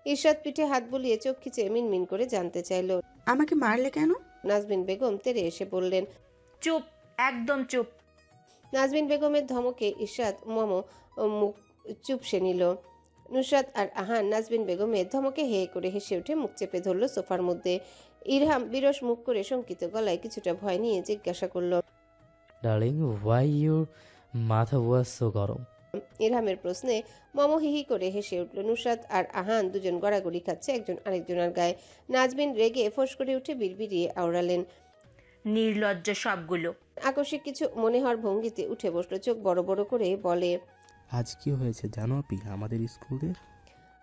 ইশরাত পিঠে হাত বুলিয়ে চোখ খিচে মিনমিন করে জানতে চাইল, আমাকে মারলে কেন? নাজমিন বেগম তেরে এসে বললেন, চুপ, একদম চুপ। নাজমিন বেগমের ধমকে ইশরাত মুখ চুপসে নিল। নুসরাত আর আহান নাজমিন বেগমের ধমকে হে করে হেসে উঠে মুখ চেপে ধরল সোফার মধ্যে। ইরহাম বিরস মুখ করে শঙ্কিত গলায় কিছুটা ভয় নিয়ে জিজ্ঞাসা করল, ডার্লিং, ওয়াই ইউর মাথা ওয়াজ সো গরম? ইরহামের প্রশ্নে মম হিহি করে হেসে উঠল। নুসরাত আর আহান দুজন গড়াগড়ি খাচ্ছে একজন আরেকজনের গায়ে। নাজমিন রেগে ফোঁস করে উঠে বিড়বিড়িয়ে আওড়ালেন, নির্লজ্জ সবগুলো। আকস্মিক কিছু মনে হওয়ার ভঙ্গিতে উঠে বসলো, চোখ বড় বড় করে বলে, আজ কি হয়েছে জানো আপি আমাদের স্কুলে?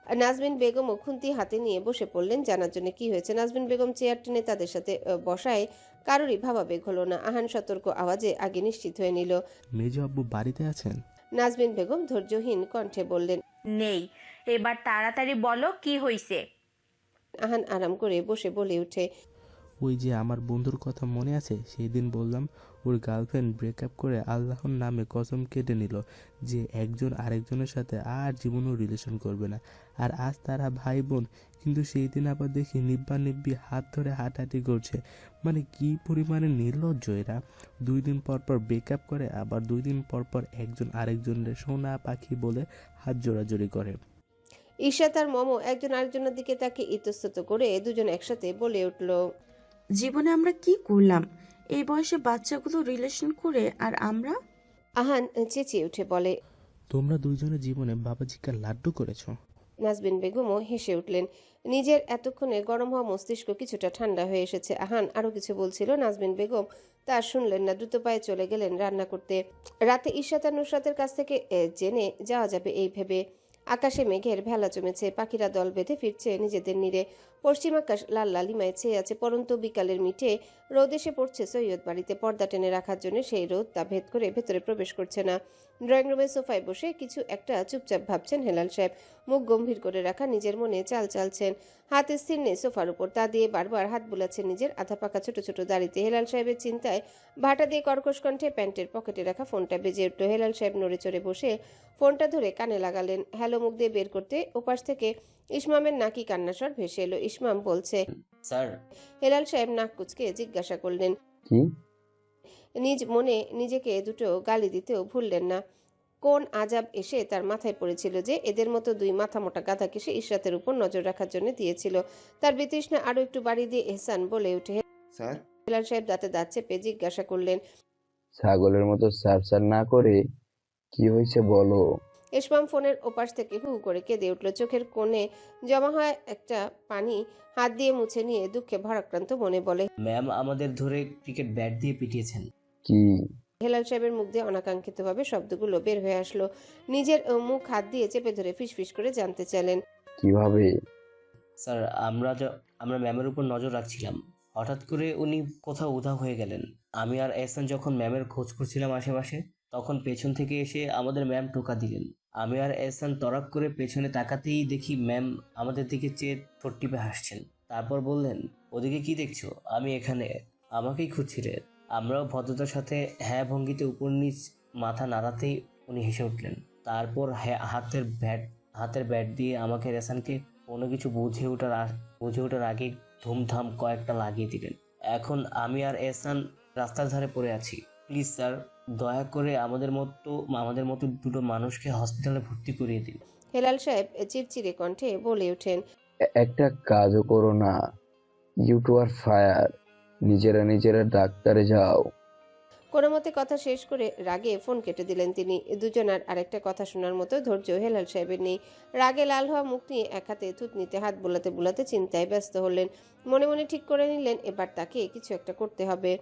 নাজমিন বেগম খুন্তি হাতে নিয়ে বসে পড়লেন জানার জন্য কি হয়েছে। নাজমিন বেগম চেয়ার টেনে তাদের সাথে বসায় কারোরই ভাবাবেগ হলো না। আহান সতর্ক আওয়াজে আগে নিশ্চিত হয়ে নিল। মেজো আব্বু বাড়িতে আছেন? নাজমিন বেগম ধৈর্যহীন কণ্ঠে বললেন, নেই। এবার তাড়াতাড়ি বলো কি হইছে। আহান আরাম করে বসে বলে উঠে, ওই যে আমার বন্ধুর কথা মনে আছে, সেই দিন বললাম ওর গার্লফ্রেন্ড ব্রেকআপ করে আল্লাহর নামে কসম কেটে নিল যে একজন আরেকজনের সাথে আর জীবনেও রিলেশন করবে না। আর আজ তারা ভাই বোন, কিন্তু সেই দিন আবার দেখি নিব্বা নিব্বি হাত ধরে হাঁটাহাঁটি করছে। মানে কি পরিমাণে নির্লজ্জ এরা! 2 দিন পর পর ব্রেকআপ করে, আবার 2 দিন পর পর একজন আরেকজনের সোনা পাখি বলে হাত জোড়াজোড়ি করে। ঈশা তার মম একজন আরেকজনের দিকে তাকে ইতস্তত করে দুজন একসাথে বলে উঠল, জীবনে আমরা কি করলাম? এই বয়সে বাচ্চাগুলো রিলেশন করে, আর আমরা? আহান চেঁচিয়ে উঠে বলে, তোমরা দুইজনের জীবনে বাবাজিকে লাড্ডু করেছো। নাজবিন বেগমও হেসে উঠলেন। নিজের এতক্ষণে গরম হওয়া মস্তিষ্ক কিছুটা ঠান্ডা হয়ে এসেছে। আহান আরো কিছু বলছিল, নাজবিন বেগম তা শুনলেন না। দ্রুত পায়ে চলে গেলেন রান্না করতে। রাতে ঈশা আর নুসরাতের কাছ থেকে জেনে যাওয়া যাবে এই ভেবে। আকাশে মেঘের ভেলা জমেছে, পাখিরা দল বেঁধে ফিরছে নিজেদের নীড়ে। পশ্চিম আকাশ লাল লালিমায় ছেয়ে আছে। পরন্ত বিকালের মিঠে রোদ এসে পড়ছে সৈয়দ বাড়িতে। পর্দা টেনে রাখার জন্য সেই রোদ তা ভেদ করে ভেতরে প্রবেশ করছে না। ড্রয়িং রুমের সোফায় বসে কিছু একটা চুপচাপ ভাবছেন হেলাল সাহেব। মুখ গম্ভীর করে রাখা, নিজের মনে চাল চালছেন। হাত স্থির নেই সোফার উপর, তা দিয়ে বারবার হাত বুলাচ্ছেন নিজের আধা পাকা ছোট ছোট দাড়িতে। হেলাল সাহেবের চিন্তায় ভাটা দিয়ে কর্কশ কণ্ঠে প্যান্টের পকেটে রাখা ফোনটা বেজে উঠল। হেলাল সাহেব নড়ে চড়ে বসে ফোনটা ধরে কানে লাগালেন। হ্যালো মুখ দিয়ে বের করতে ওপাশ থেকে ইসমামের নাকি কান্নাস্বর ভেসে এলো। ইসমাম বলছে, স্যার। হেলাল সাহেব নাক কুচকে জিজ্ঞাসা করলেন, কি? নিজ মনে নিজেকে দুটো গালি দিতেও ভুললেন না। কোন আজাব এসে তার মাথায় পড়েছিল যে এদের মতো 2 মাথা মোটা গাধাকে সে ইশরাতের উপর নজর রাখার জন্য দিয়েছিল। তার বিতৃষ্ণা আরো একটু বাড়ি দিয়ে এহসান বলে উঠে, স্যার। হেলাল সাহেব দাঁতে দাঁত চেপে জিজ্ঞাসা করলেন, ছাগলের মতো সারসার না করে কি হয়েছে বলো? ইসমাম ফোনের ওপাশ থেকে হু করে কেঁদে উঠল। চোখের কোণে জমা হয় একটা পানি হাত দিয়ে মুছে নিয়ে দুঃখে ভারাক্রান্ত মনে বলে, ম্যাম আমাদের ধরে ক্রিকেট ব্যাট দিয়ে পিটিয়েছেন। কি? হেলাল সাহেবের মুখ দিয়ে অনাকাঙ্ক্ষিতভাবে শব্দগুলো বের হয়ে আসলো। নিজের মুখ হাত দিয়ে চেপে ধরে ফিসফিস করে জানতে চাইলেন, কিভাবে? স্যার আমরা ম্যামের উপর নজর রাখছিলাম, হঠাৎ করে উনি কোথাও উধাও হয়ে গেলেন। আমি আর এহসান যখন ম্যামের খোঁজ করছিলাম আশেপাশে, তখন পেছন থেকে এসে আমাদের ম্যাম টোকা দিলেন। আমি আর এহসান তড়াক করে পেছনে তাকাতেই দেখি ম্যাম আমাদের দিকে চেয়ে ঠোঁট টিপে হাসছেন। তারপর বললেন, ওদিকে কি দেখছো? আমি এখানে। আমাকেই খুঁজছিলেন। আমরাও ভদ্রতার সাথে হ্যাঁ ভঙ্গিতে উপর নিচ মাথা নাড়াতেই উনি হেসে উঠলেন। তারপর হাতের ব্যাট দিয়ে আমাকে রেসানকে কোনো কিছু বুঝে ওঠার আগে ধুমধাম কয়েকটা লাগিয়ে দিলেন। এখন আমি আর এহসান রাস্তার ধারে পড়ে আছি। প্লিজ স্যার, দয়া করে আমাদের মতো দুটো মানুষকে হসপিটালে ভর্তি করিয়ে দিন। হেলাল সাহেব চিরচিরে কণ্ঠে বলে ওঠেন, একটা কাজও করো না, ইউ টু আর ফায়ার। নিজেরা ডাক্তারে যাও। কোনো মতে কথা শেষ করে রাগে ফোন কেটে দিলেন তিনি। দুজনার আরেকটা কথা শোনার মতো ধৈর্য হেলাল সাহেবের নেই। রাগে লাল হওয়া মুখ নিয়ে এক হাতে থুতনিতে হাত বোলাতে বোলাতে চিন্তায় ব্যস্ত হলেন। মনে মনে ঠিক করে নিলেন এবার তাকে কিছু একটা করতে হবে।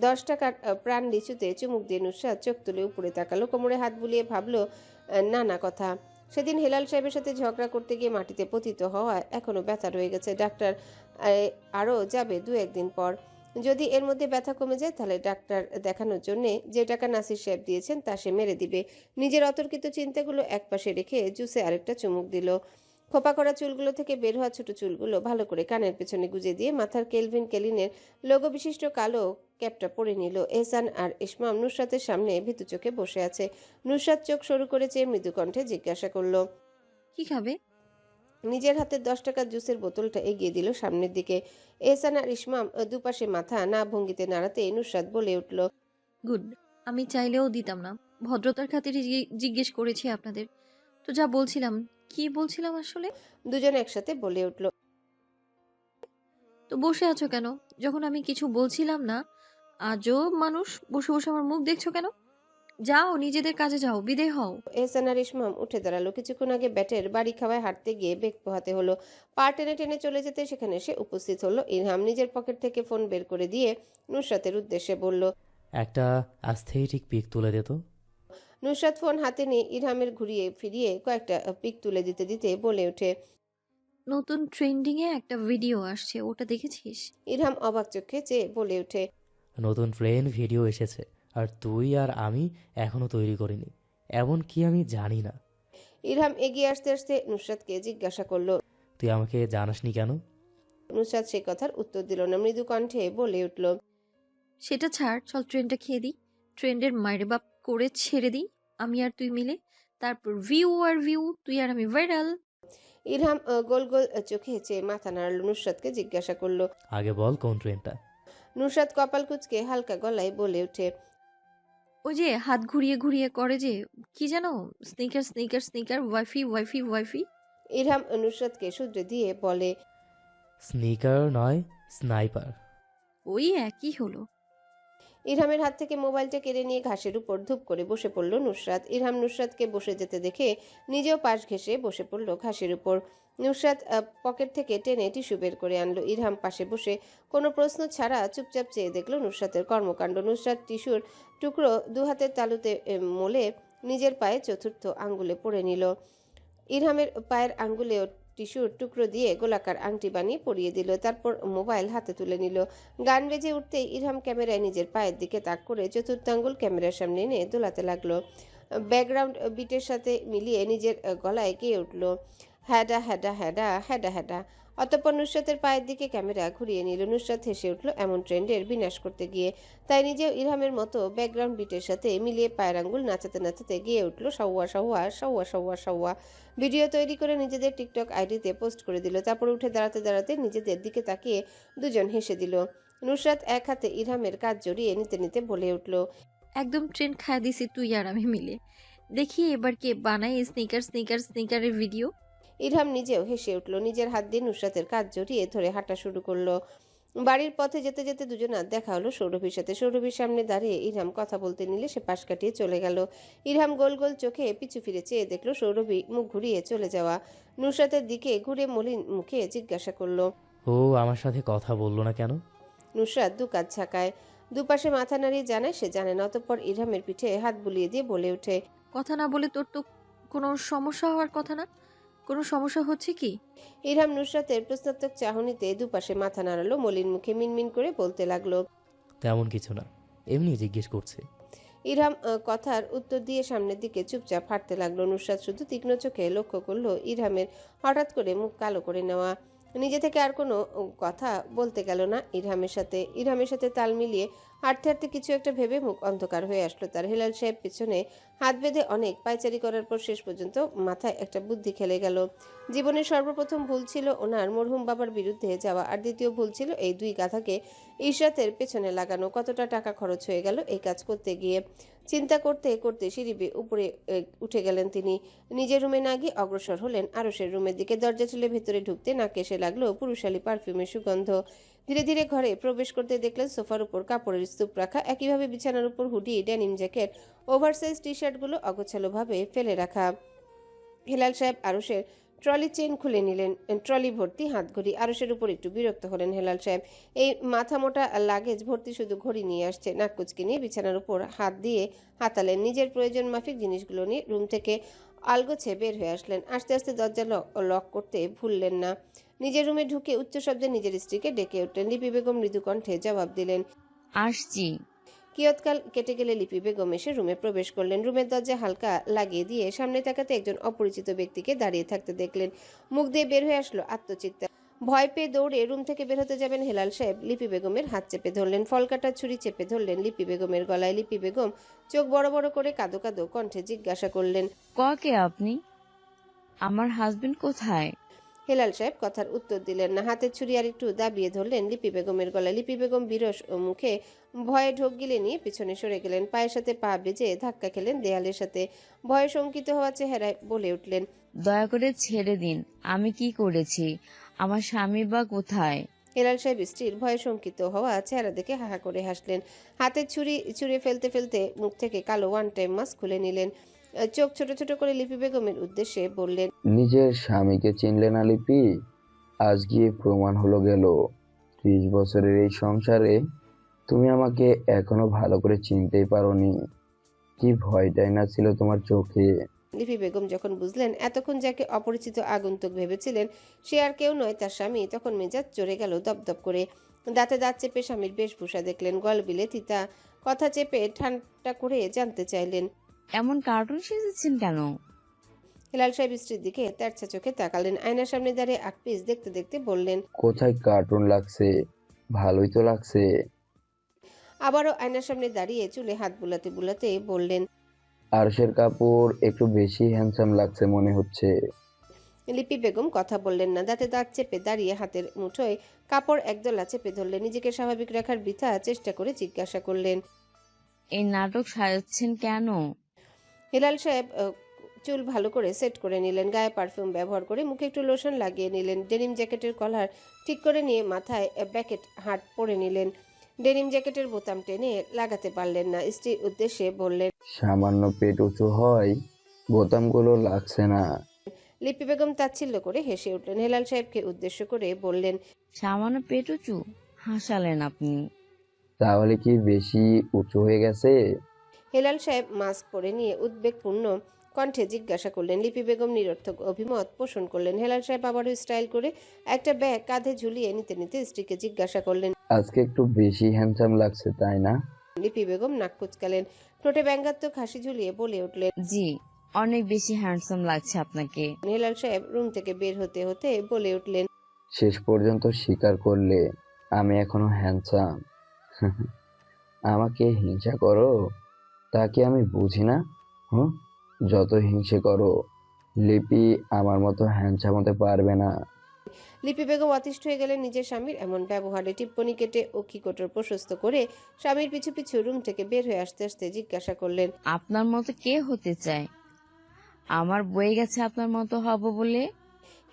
10 টাকার প্রাণ লিচুতে চুমুক দিয়ে নুসরাত চোখ তুলে উপরে তাকালো, কোমরে হাত বুলিয়ে ভাবলো নানা কথা। সেদিন হেলাল সাহেবের সাথে ঝগড়া করতে গিয়ে মাটিতে পতিত হওয়ায় এখনো ব্যথা রয়ে গেছে। ডাক্তার আরও যাবে 2-1 দিন পর। যদি এর মধ্যে ব্যথা কমে যায় তাহলে ডাক্তার দেখানোর জন্য যে টাকা নাসির সাহেব দিয়েছেন তা সে মেরে দিবে। নিজের অতর্কিত চিন্তাগুলো একপাশে রেখে জুসে আরেকটা চুমুক দিল। খোপা করা চুলগুলো থেকে বের হওয়া ছোট চুলগুলো ভালো করে কানের পেছনে গুজে দিয়ে মাথার কেলভিন কেলিনের লোগো বিশিষ্ট কালো ক্যাপটা পরে নিল। এহসান আর ইসমাম নুসরাতের সামনে ভীতু চোখে বসে আছে। নুসরাত চোখ সরু করে চেয়ে মৃদু কণ্ঠে জিজ্ঞাসা করলো, কি খাবে? নিজের হাতে 10 টাকার জুসের বোতলটা এগিয়ে দিল সামনের দিকে। এহসান আর ইসমাম দুপাশে মাথা না ভঙ্গিতে নাড়াতে নুসরাত বলে উঠল, গুড। আমি চাইলেও দিতাম না, ভদ্রতার খাতিরে জিজ্ঞেস করেছি আপনাদের। তো যা বলছিলাম, কি বলছিলাম আসলে? দুজন একসাথে বলে উঠল, তো বসে আছো কেন যখন আমি কিছু বলছিলাম না? আজও মানুষ, বসে বসে আমার মুখ দেখছো কেন? যাও নিজেদের কাজে যাও, বিদেয় হও। এহসান আর ইসমাম উঠে দাঁড়ালো। কিছুক্ষণ আগে ব্যাটের বাড়ি খাওয়ায় হাঁটতে গিয়ে বেগ পোহাতে হলো। পা টেনে টেনে চলে যেতে সেখানে এসে উপস্থিত হলো ইরহাম। নিজের পকেট থেকে ফোন বের করে দিয়ে নুসরাতের উদ্দেশ্যে বলল, একটা অ্যাস্থেটিক পিক তুলে দে তো। নুসরাত ফোন হাতে নিয়ে ইরহামের ঘুরিয়ে ফিরিয়ে কয়েকটা পিক তুলে দিতে দিতে বলে ওঠে, নতুন ট্রেন্ডিং এ একটা ভিডিও আসছে, ওটা দেখেছিস? ইরহাম অবাক চোখে চেয়ে বলে ওঠে, নতুন ট্রেন ভিডিও এসেছে আর তুই আর আমি এখনো তৈরি করিনি, এমন কি আমি জানি না। ইরহাম এগিয়ে আসতে আসতে নুসরাতকে জিজ্ঞাসা করলো, তুই আমাকে জানাসনি কেন? নুসরাত সে কথার উত্তর দিল না। মৃদু কণ্ঠে বলে উঠল, সেটা ছাড়, চল ট্রেনটা খেয়ে দিই, ট্রেন্ডের মায়ের বাপ করে ছেড়ে দিই আমি আর তুই মিলে, তারপর ভিউ আর ভিউ, তুই আর আমি ভাইরাল। ইরহাম গোল গোল চোখে চেয়ে মাথা নাড়ল। নুসরাতকে জিজ্ঞাসা করলো, আগে বল কোন ট্রেনটা? নুসরাত কপাল কুঁচকে হালকা গলায় বলে ওঠে, ওই যে হাত ঘুরিয়ে ঘুরিয়ে করে যে, কি জানো, স্নিকার স্নিকার স্নিকার, ওয়াইফি ওয়াইফি ওয়াইফি। ইরহাম নুসরাতকে শুধরে দিয়ে বলে, স্নিকার নয়, স্নাইপার। ওই একই হলো। ইরহামের হাত থেকে মোবাইলটা কেড়ে নিয়ে ঘাসের উপর ধূপ করে বসে পড়ল নুসরাত। ইরহাম নুসরাতকে বসে যেতে দেখে নিজেও পাশ ঘেঁষে বসে পড়ল ঘাসের উপর। নুসরাত পকেট থেকে টেনে টিস্যু বের করে আনলো। ইরহাম পাশে বসে কোনো প্রশ্ন ছাড়া চুপচাপ চেয়ে দেখলো নুসরাতের কর্মকাণ্ড। নুসরাত টিস্যুর টুকরো 2 হাতের তালুতে মোলে নিজের পায়ে চতুর্থ আঙ্গুলে পরে নিল। ইরহামের পায়ের আঙ্গুলেও টিস্যুর টুকরো দিয়ে গোলাকার আংটি বানিয়ে পরিয়ে দিল। তারপর মোবাইল হাতে তুলে নিল। গান বেজে উঠতেই ইরহাম ক্যামেরায় নিজের পায়ের দিকে তাক করে চতুর্থ আঙ্গুল ক্যামেরার সামনে এনে দোলাতে লাগলো। ব্যাকগ্রাউন্ড বিটের সাথে মিলিয়ে নিজের গলায় গেয়ে উঠল, হ্যাডা হ্যাডা হ্যাডা হ্যাডা হ্যাডা। অতঃপর নুসরাতের পায়ের দিকে ক্যামেরা ঘুরিয়ে নিল। নুসরাত হেসে উঠল এমন ট্রেন্ডের বিনাশ করতে গিয়ে। তাই নিজেও ইরহামের মতো ব্যাকগ্রাউন্ড বিটের সাথে মিলিয়ে পায়ের আঙ্গুল নাচাতে নাচাতে গিয়ে উঠল সাউয়া সাউয়া সাউয়া সাউয়া সাউয়া। ভিডিও তৈরি করে নিজেদের টিকটক আইডিতে পোস্ট করে দিল। তারপর উঠে দাঁড়াতে দাঁড়াতে নিজেদের দিকে তাকিয়ে দুজন হেসে দিল। নুসরাত এক হাতে ইরহামের কাজ জড়িয়ে নিতে নিতে বলে উঠল, একদম ট্রেন খায় দিছি তুই আর আমি মিলে। দেখি এবার কে বানায় স্নিকার স্নিকার স্নিকারের ভিডিও। ইরহাম নিজেও হেসে উঠল। নিজের হাত দিয়ে নুসরাতের কাজ জড়িয়ে ধরে হাঁটা শুরু করলো। বাড়ির পথে যেতে যেতে দুজনার দেখা হলো সৌরভীর সাথে। সৌরভীর সামনে দাঁড়িয়ে ইরহাম কথা বলতে নিলে সে পাশ কাটিয়ে চলে গেল। ইরহাম গোল গোল চোখে পিছু ফিরে চেয়ে দেখলো সৌরভী মুখ ঘুরিয়ে চলে যাওয়া। নুসরাতের দিকে ঘুরে মলিন মুখে জিজ্ঞাসা করলো, ও আমার সাথে কথা বললো না কেন? নুসরাত দু কাজ ঝাঁকায়, দুপাশে মাথা নাড়িয়ে জানায় সে জানে না। অতঃপর ইরহামের পিঠে হাত বুলিয়ে দিয়ে বলে ওঠে, কথা না বলে তোর তো কোনো সমস্যা হওয়ার কথা না, কোনো সমস্যা হচ্ছে কি? ইরহাম নুসরাতের প্রশ্নাত্মক চাহনিতে দুপাশে মাথা নাড়ালো। মলিন মুখে মিনমিন করে বলতে লাগলো, তেমন কিছু না, এমনি জিজ্ঞেস করছে। ইরহাম কথার উত্তর দিয়ে সামনের দিকে চুপচাপ হাঁটতে লাগলো। নুসরাত শুধু তীক্ষ্ণ চোখে লক্ষ্য করলো ইরহামের হঠাৎ করে মুখ কালো করে নেওয়া। নিজে থেকে আর কোনো কথা বলতে গেল না ইরহামের সাথে তাল মিলিয়ে হাঁটতে হাঁটতে কিছু একটা ভেবে মুখ অন্ধকার হয়ে আসলো তার। হেলাল সাহেব পিছনে হাত বেঁধে অনেক পায়চারি করার পর শেষ পর্যন্ত মাথায় একটা বুদ্ধি খেলে গেল। জীবনের সর্বপ্রথম ভুল ছিল ওনার মরহুম বাবার বিরুদ্ধে যাওয়া, আর দ্বিতীয় ভুল ছিল এই 2 গাধাকে ইশরাতের পেছনে লাগানো। কতটা টাকা খরচ হয়ে গেল এই কাজ করতে গিয়ে। চিন্তা করতে করতে সিঁড়ি বেয়ে উপরে উঠে গেলেন তিনি। নিজের রুমে না গিয়ে অগ্রসর হলেন আরশের রুমের দিকে। দরজা ঠেলে ভেতরে ঢুকতে নাকে এসে লাগলো পুরুষালী পারফিউমের সুগন্ধ। ধীরে ধীরে ঘরে প্রবেশ করতে দেখলেন সোফার উপর কাপড়ের স্তূপ রাখা, একইভাবে বিছানার উপর হুডি, ডেনিম জ্যাকেট, ওভারসাইজ টি শার্টগুলো অগোছালোভাবে ফেলে রাখা। হেলাল সাহেব আরুষের ট্রলি চেইন খুলে নিলেন, ট্রলি ভর্তি হাতঘড়ি। আরুষের উপর একটু বিরক্ত হলেন হেলাল সাহেব। এই মাথা মোটা লাগেজ ভর্তি শুধু ঘড়ি নিয়ে আসছে। নাক কুচকে নিয়ে বিছানার উপর হাত দিয়ে হাতালেন। নিজের প্রয়োজন মাফিক জিনিসগুলো নিয়ে রুম থেকে আলগোছে বের হয়ে আসলেন। আস্তে আস্তে দরজা লক করতে ভুললেন না। নিজের রুমে ঢুকে উচ্চ শব্দে নিজের স্ত্রীকে ডেকে উঠলেন। লিপি বেগম মৃদু কণ্ঠে জবাব দিলেন। আসছি। কিয়ৎকাল কেটে গেলে লিপি বেগম এসে রুমে প্রবেশ করলেন। রুমের দরজা হালকা লাগিয়ে দিয়ে সামনে তাকাতে একজন অপরিচিত ব্যক্তিকে দাঁড়িয়ে থাকতে দেখলেন। মুখ দিয়ে বের হয়ে আসলো আত্মচিৎকার। ভয় পেয়ে দৌড়ে রুম থেকে বের হতে যাবেন হেলাল সাহেব লিপি বেগমের হাত চেপে ধরলেন। ফলকাটা ছুরি চেপে ধরলেন লিপি বেগমের গলায়। লিপি বেগম চোখ বড় বড় করে কাঁদো কাঁদো কণ্ঠে জিজ্ঞাসা করলেন, কে আপনি? আমার হাজবেন্ড কোথায়? হেলাল সাহেব কথার উত্তর দিলেন না। হাতের ছুরি আর একটু দাবিয়ে ধরলেন লিপি বেগমের গলায়। লিপি বেগম বিরস মুখে ভয়ে ঢোক গিলে নিয়ে পিছনে সরে গেলেন। পায়ের সাথে পা বেজে ধাক্কা খেলেন দেয়ালের সাথে। ভয়ে শঙ্কিত হওয়া চেহারায় বলে উঠলেন, দয়া করে ছেড়ে দিন। আমি কি করেছি? আমার স্বামী বা কোথায়? হেলাল সাহেব স্ত্রীর ভয়ে শঙ্কিত হওয়া চেহারা দেখে হাহা করে হাসলেন। হাতের ছুরি ছুঁড়ে ফেলতে ফেলতে মুখ থেকে কালো ওয়ান টাইম মাস্ক খুলে নিলেন। চোখ ছোট ছোট করে লিপি বেগমের উদ্দেশ্যে বললেন, নিজের স্বামীকে চিনলে না লিপি? আজ গিয়ে প্রমাণ হলো গেল 30 বছরের এই সংসারে তুমি আমাকে এখনো ভালো করে চিনতেই পারোনি। কি ভয়টাই না ছিল তোমার চোখে। লিপি বেগম যখন বুঝলেন এতক্ষণ যাকে অপরিচিত আগন্তুক ভেবেছিলেন সে আর কেউ নয় তার স্বামী, তখন মেজাজ চড়ে গেল দপদপ করে। দাঁতে দাঁত চেপে স্বামীর বেশভূষা দেখলেন, গলবিলে তিতা কথা চেপে ঠান্ডা করে জানতে চাইলেন, এমন কার্টুন সেজেছেন কেন? হেলাল সাহেব স্ত্রীর দিকে তেরছা চোখে তাকালেন। আয়নার সামনে দাঁড়িয়ে আকপিস দেখতে দেখতে বললেন, কোথায় কার্টুন লাগছে? ভালোই তো লাগছে। আবারও আয়নার সামনে দাঁড়িয়ে চুলে হাত বুলাতে বুলাতে বললেন, আরশের কাপড় একটু বেশি হ্যান্ডসাম লাগছে মনে হচ্ছে। লিপি বেগম কথা বললেন না। দাঁতে দাঁত চেপে দাঁড়িয়ে হাতের মুঠোয় কাপড় একদলা চেপে ধরলেন। নিজেকে স্বাভাবিক রাখার বৃথা চেষ্টা করে জিজ্ঞাসা করলেন, এই নাটক সাজাচ্ছেন কেন? হেলাল সাহেব চুল ভালো করে সেট করে নিলেন, গায়ে পারফিউম ব্যবহার করে মুখে একটু লোশন লাগিয়ে নিলেন। ডেনিম জ্যাকেটের কলার ঠিক করে নিয়ে মাথায় ব্যাকেট হাট পরে নিলেন। ডেনিম জ্যাকেটের বোতাম টেনে লাগাতে পারলেন না। স্ত্রীর উদ্দেশ্যে বললেন, সামান্য পেট উঁচু হয়, বোতামগুলো লাগছে না। লিপি বেগম তাচ্ছিল্য করে হেসে উঠলেন। হেলাল সাহেবকে উদ্দেশ্য করে বললেন, সামান্য পেট উঁচু? হাসালেন আপনি। তাহলে কি বেশি উঁচু হয়ে গেছে? হেলাল সাহেব মাস্ক পরে নিয়ে উদ্বেগপূর্ণ কণ্ঠে জিজ্ঞাসা করলেন। লিপি বেগম নিরর্থক অভিমত পোষণ করলেন। হেলাল সাহেব আবারও স্টাইল করে একটা ব্যাগ কাঁধে ঝুলিয়ে নিতে নিতে স্ত্রীকে জিজ্ঞাসা করলেন, আজকে একটু বেশি হ্যান্ডসাম লাগছে তাই না? লিপি বেগম নাক কুচকালেন। ঠোঁটে ব্যঙ্গাত্মক হাসি ঝুলিয়ে বলে উঠলেন, জি, অনেক বেশি হ্যান্ডসাম লাগছে আপনাকে। হেলাল সাহেব রুম থেকে বের হতে হতে বলে উঠলেন, শেষ পর্যন্ত স্বীকার করলে আমি এখনো হ্যান্ডসাম। আমাকে হিংসা করো, তা কি আমি বুঝি না? হুম, যত হিংসে করো, লিপি আমার মতো হ্যান্ডসাম হতে পারবে না। লিপি বেগম অতিষ্ঠ হয়ে গেলেন নিজের স্বামীর এমন ব্যবহারে। টিপ্পনি কেটে ও খিকোটর প্রশস্ত করে স্বামীর পিছু পিছু রুম থেকে বের হয়ে আসতে আসতে জিজ্ঞাসা করলেন, আপনার মতো কে হতে চায়? আমার বয়ে গেছে আপনার মতো হব বলে।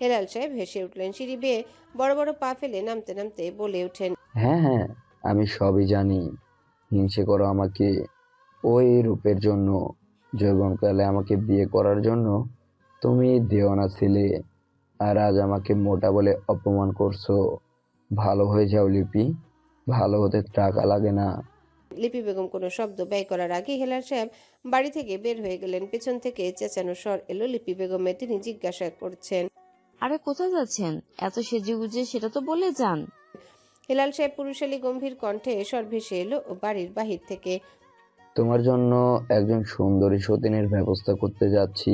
হেলাল সাহেব হেসে উঠলেন। সিঁড়ি বেয়ে বড় বড় পা ফেলে নামতে নামতে বলে ওঠেন, হ্যাঁ হ্যাঁ, আমি সবই জানি। হিংসে করো আমাকে ওই রূপের জন্য। যৌবনকালে আমাকে বিয়ে করার জন্য তুমি দেওয়ানা ছিলে, আর আজ আমাকে মোটা বলে অপমান করছো। ভালো হয়ে যাও লিপি, ভালো হতে টাকা লাগে না। লিপি বেগম কোনো শব্দ ব্যয় করার আগে হেলাল সাহেব বাড়ি থেকে বের হয়ে গেলেন। পেছন থেকে চেঁচানো স্বর এলো লিপি বেগমের। তিনি জিজ্ঞাসা করছেন, আরে কোথায় যাচ্ছেন এত সেজে গুজে? সেটা তো বলে যান। হেলাল সাহেব পুরুষালী গম্ভীর কণ্ঠে স্বর ভেসে এলো বাড়ির বাহির থেকে, তোমার জন্য একজন সুন্দরী সতীনের ব্যবস্থা করতে যাচ্ছি।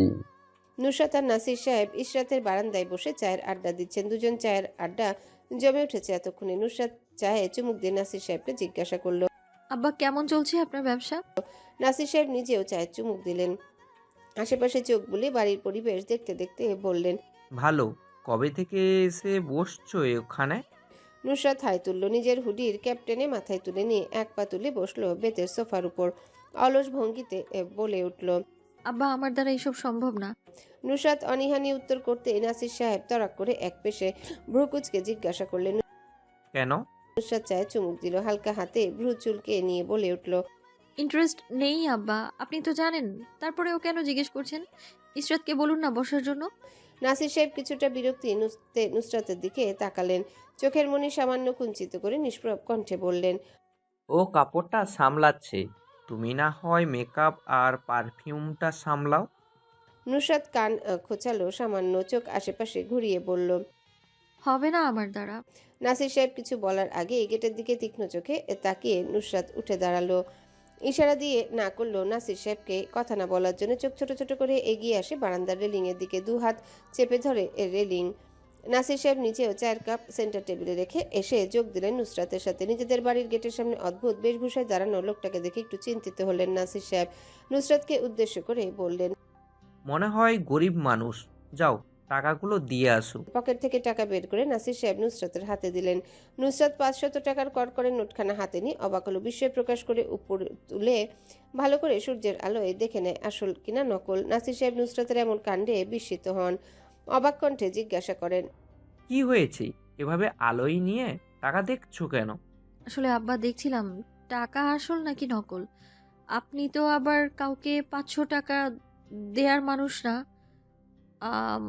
নুসরাত আর নাসির সাহেব ইশরাতের বারান্দায় বসে চায়ের আড্ডা দিচ্ছেন। দুজন চায়ের আড্ডা জমে উঠেছে এতক্ষণে। নুসরাত চায়ে চুমুক দিয়ে নাসির সাহেবকে জিজ্ঞাসা করলো, আব্বা কেমন চলছে আপনার ব্যবসা? নাসির সাহেব নিজেও চায়ের চুমুক দিলেন। আশেপাশে চোখ বুলে বাড়ির পরিবেশ দেখতে দেখতে বললেন, ভালো। কবে থেকে এসে বসছো ওখানে? নুসরাত হাই তুলল। নিজের হুডির ক্যাপ্টেনে মাথায় তুলে নিয়ে এক পা তুলে বসলো বেতের সোফার উপর। অলস ভঙ্গিতে বলে উঠল, আব্বা আমার দ্বারা এইসব সম্ভব না। নুসরাত অনীহানি উত্তর করতে নাসির সাহেব তরাক করে এক পেশে ভ্রুকুচকে জিজ্ঞাসা করলেন, কেন? নুসরাত চায়ে চুমুক দিল, হালকা হাতে ভ্রু চুলকে নিয়ে বলে উঠল, ইন্টারেস্ট নেই আব্বা, আপনি তো জানেন। তারপরেও কেন জিজ্ঞেস করছেন? ইসরাতকে বলুন না বসার জন্য। নাসির সাহেব কিছুটা বিরক্তি নুসরাতের দিকে তাকালেন, চোখের মনি সামান্য কুঞ্চিত করে নিষ্প্রভ কণ্ঠে বললেন, ও কাপড়টা সামলাচ্ছে, তুমি না হয় মেকআপ আর পারফিউমটা সামলাও। নুসরাত কান খোঁচালো সামান্য, চোখ আশেপাশে ঘুরিয়ে বলল, হবে না আমার দ্বারা। নাসির সাহেব কিছু বলার আগে গেটের দিকে তীক্ষ্ণ চোখে তাকিয়ে নুসরাত উঠে দাঁড়ালো, ইশারা দিয়ে না করলো নাসির সাহেবকে কথা না বলার জন্য। চোখ ছোট ছোট করে এগিয়ে আসে বারান্দার রেলিং এর দিকে, দু হাত চেপে ধরে রেলিং। নাসির সাহেব নিজেও চায়ের কাপ সেন্টার টেবিলে রেখে এসে যোগ দিলেন নুসরাতের সাথে। নিজেদের বাড়ির গেটের সামনে অদ্ভুত বেশভূষায় দাঁড়ানো লোকটাকে দেখে একটু চিন্তিত হলেন নাসির সাহেব। নুসরাতকে উদ্দেশ্য করে বললেন, মনে হয় গরিব মানুষ, যাও টাকাগুলো দিয়ে আসো। পকেট থেকে টাকা বের করে নাসির সাহেব নুসরাতের হাতে দিলেন। নুসরাত 500 টাকার কড়কড়ে নোটখানা হাতে নিয়ে অবাক হলো, বিস্ময় প্রকাশ করে উপর তুলে ভালো করে সূর্যের আলোয় দেখে নেয় আসল কিনা নকল। নাসির সাহেব নুসরাতের এমন কাণ্ডে বিস্মিত হন, অবাক কণ্ঠে জিজ্ঞাসা করেন, কি হয়েছে, এভাবে আলোয় নিয়ে টাকা দেখছো কেন? আসলে আব্বা দেখছিলাম টাকা আসল নাকি নকল। আপনি তো আবার কাউকে 500 টাকা দেয়ার মানুষ না। আম,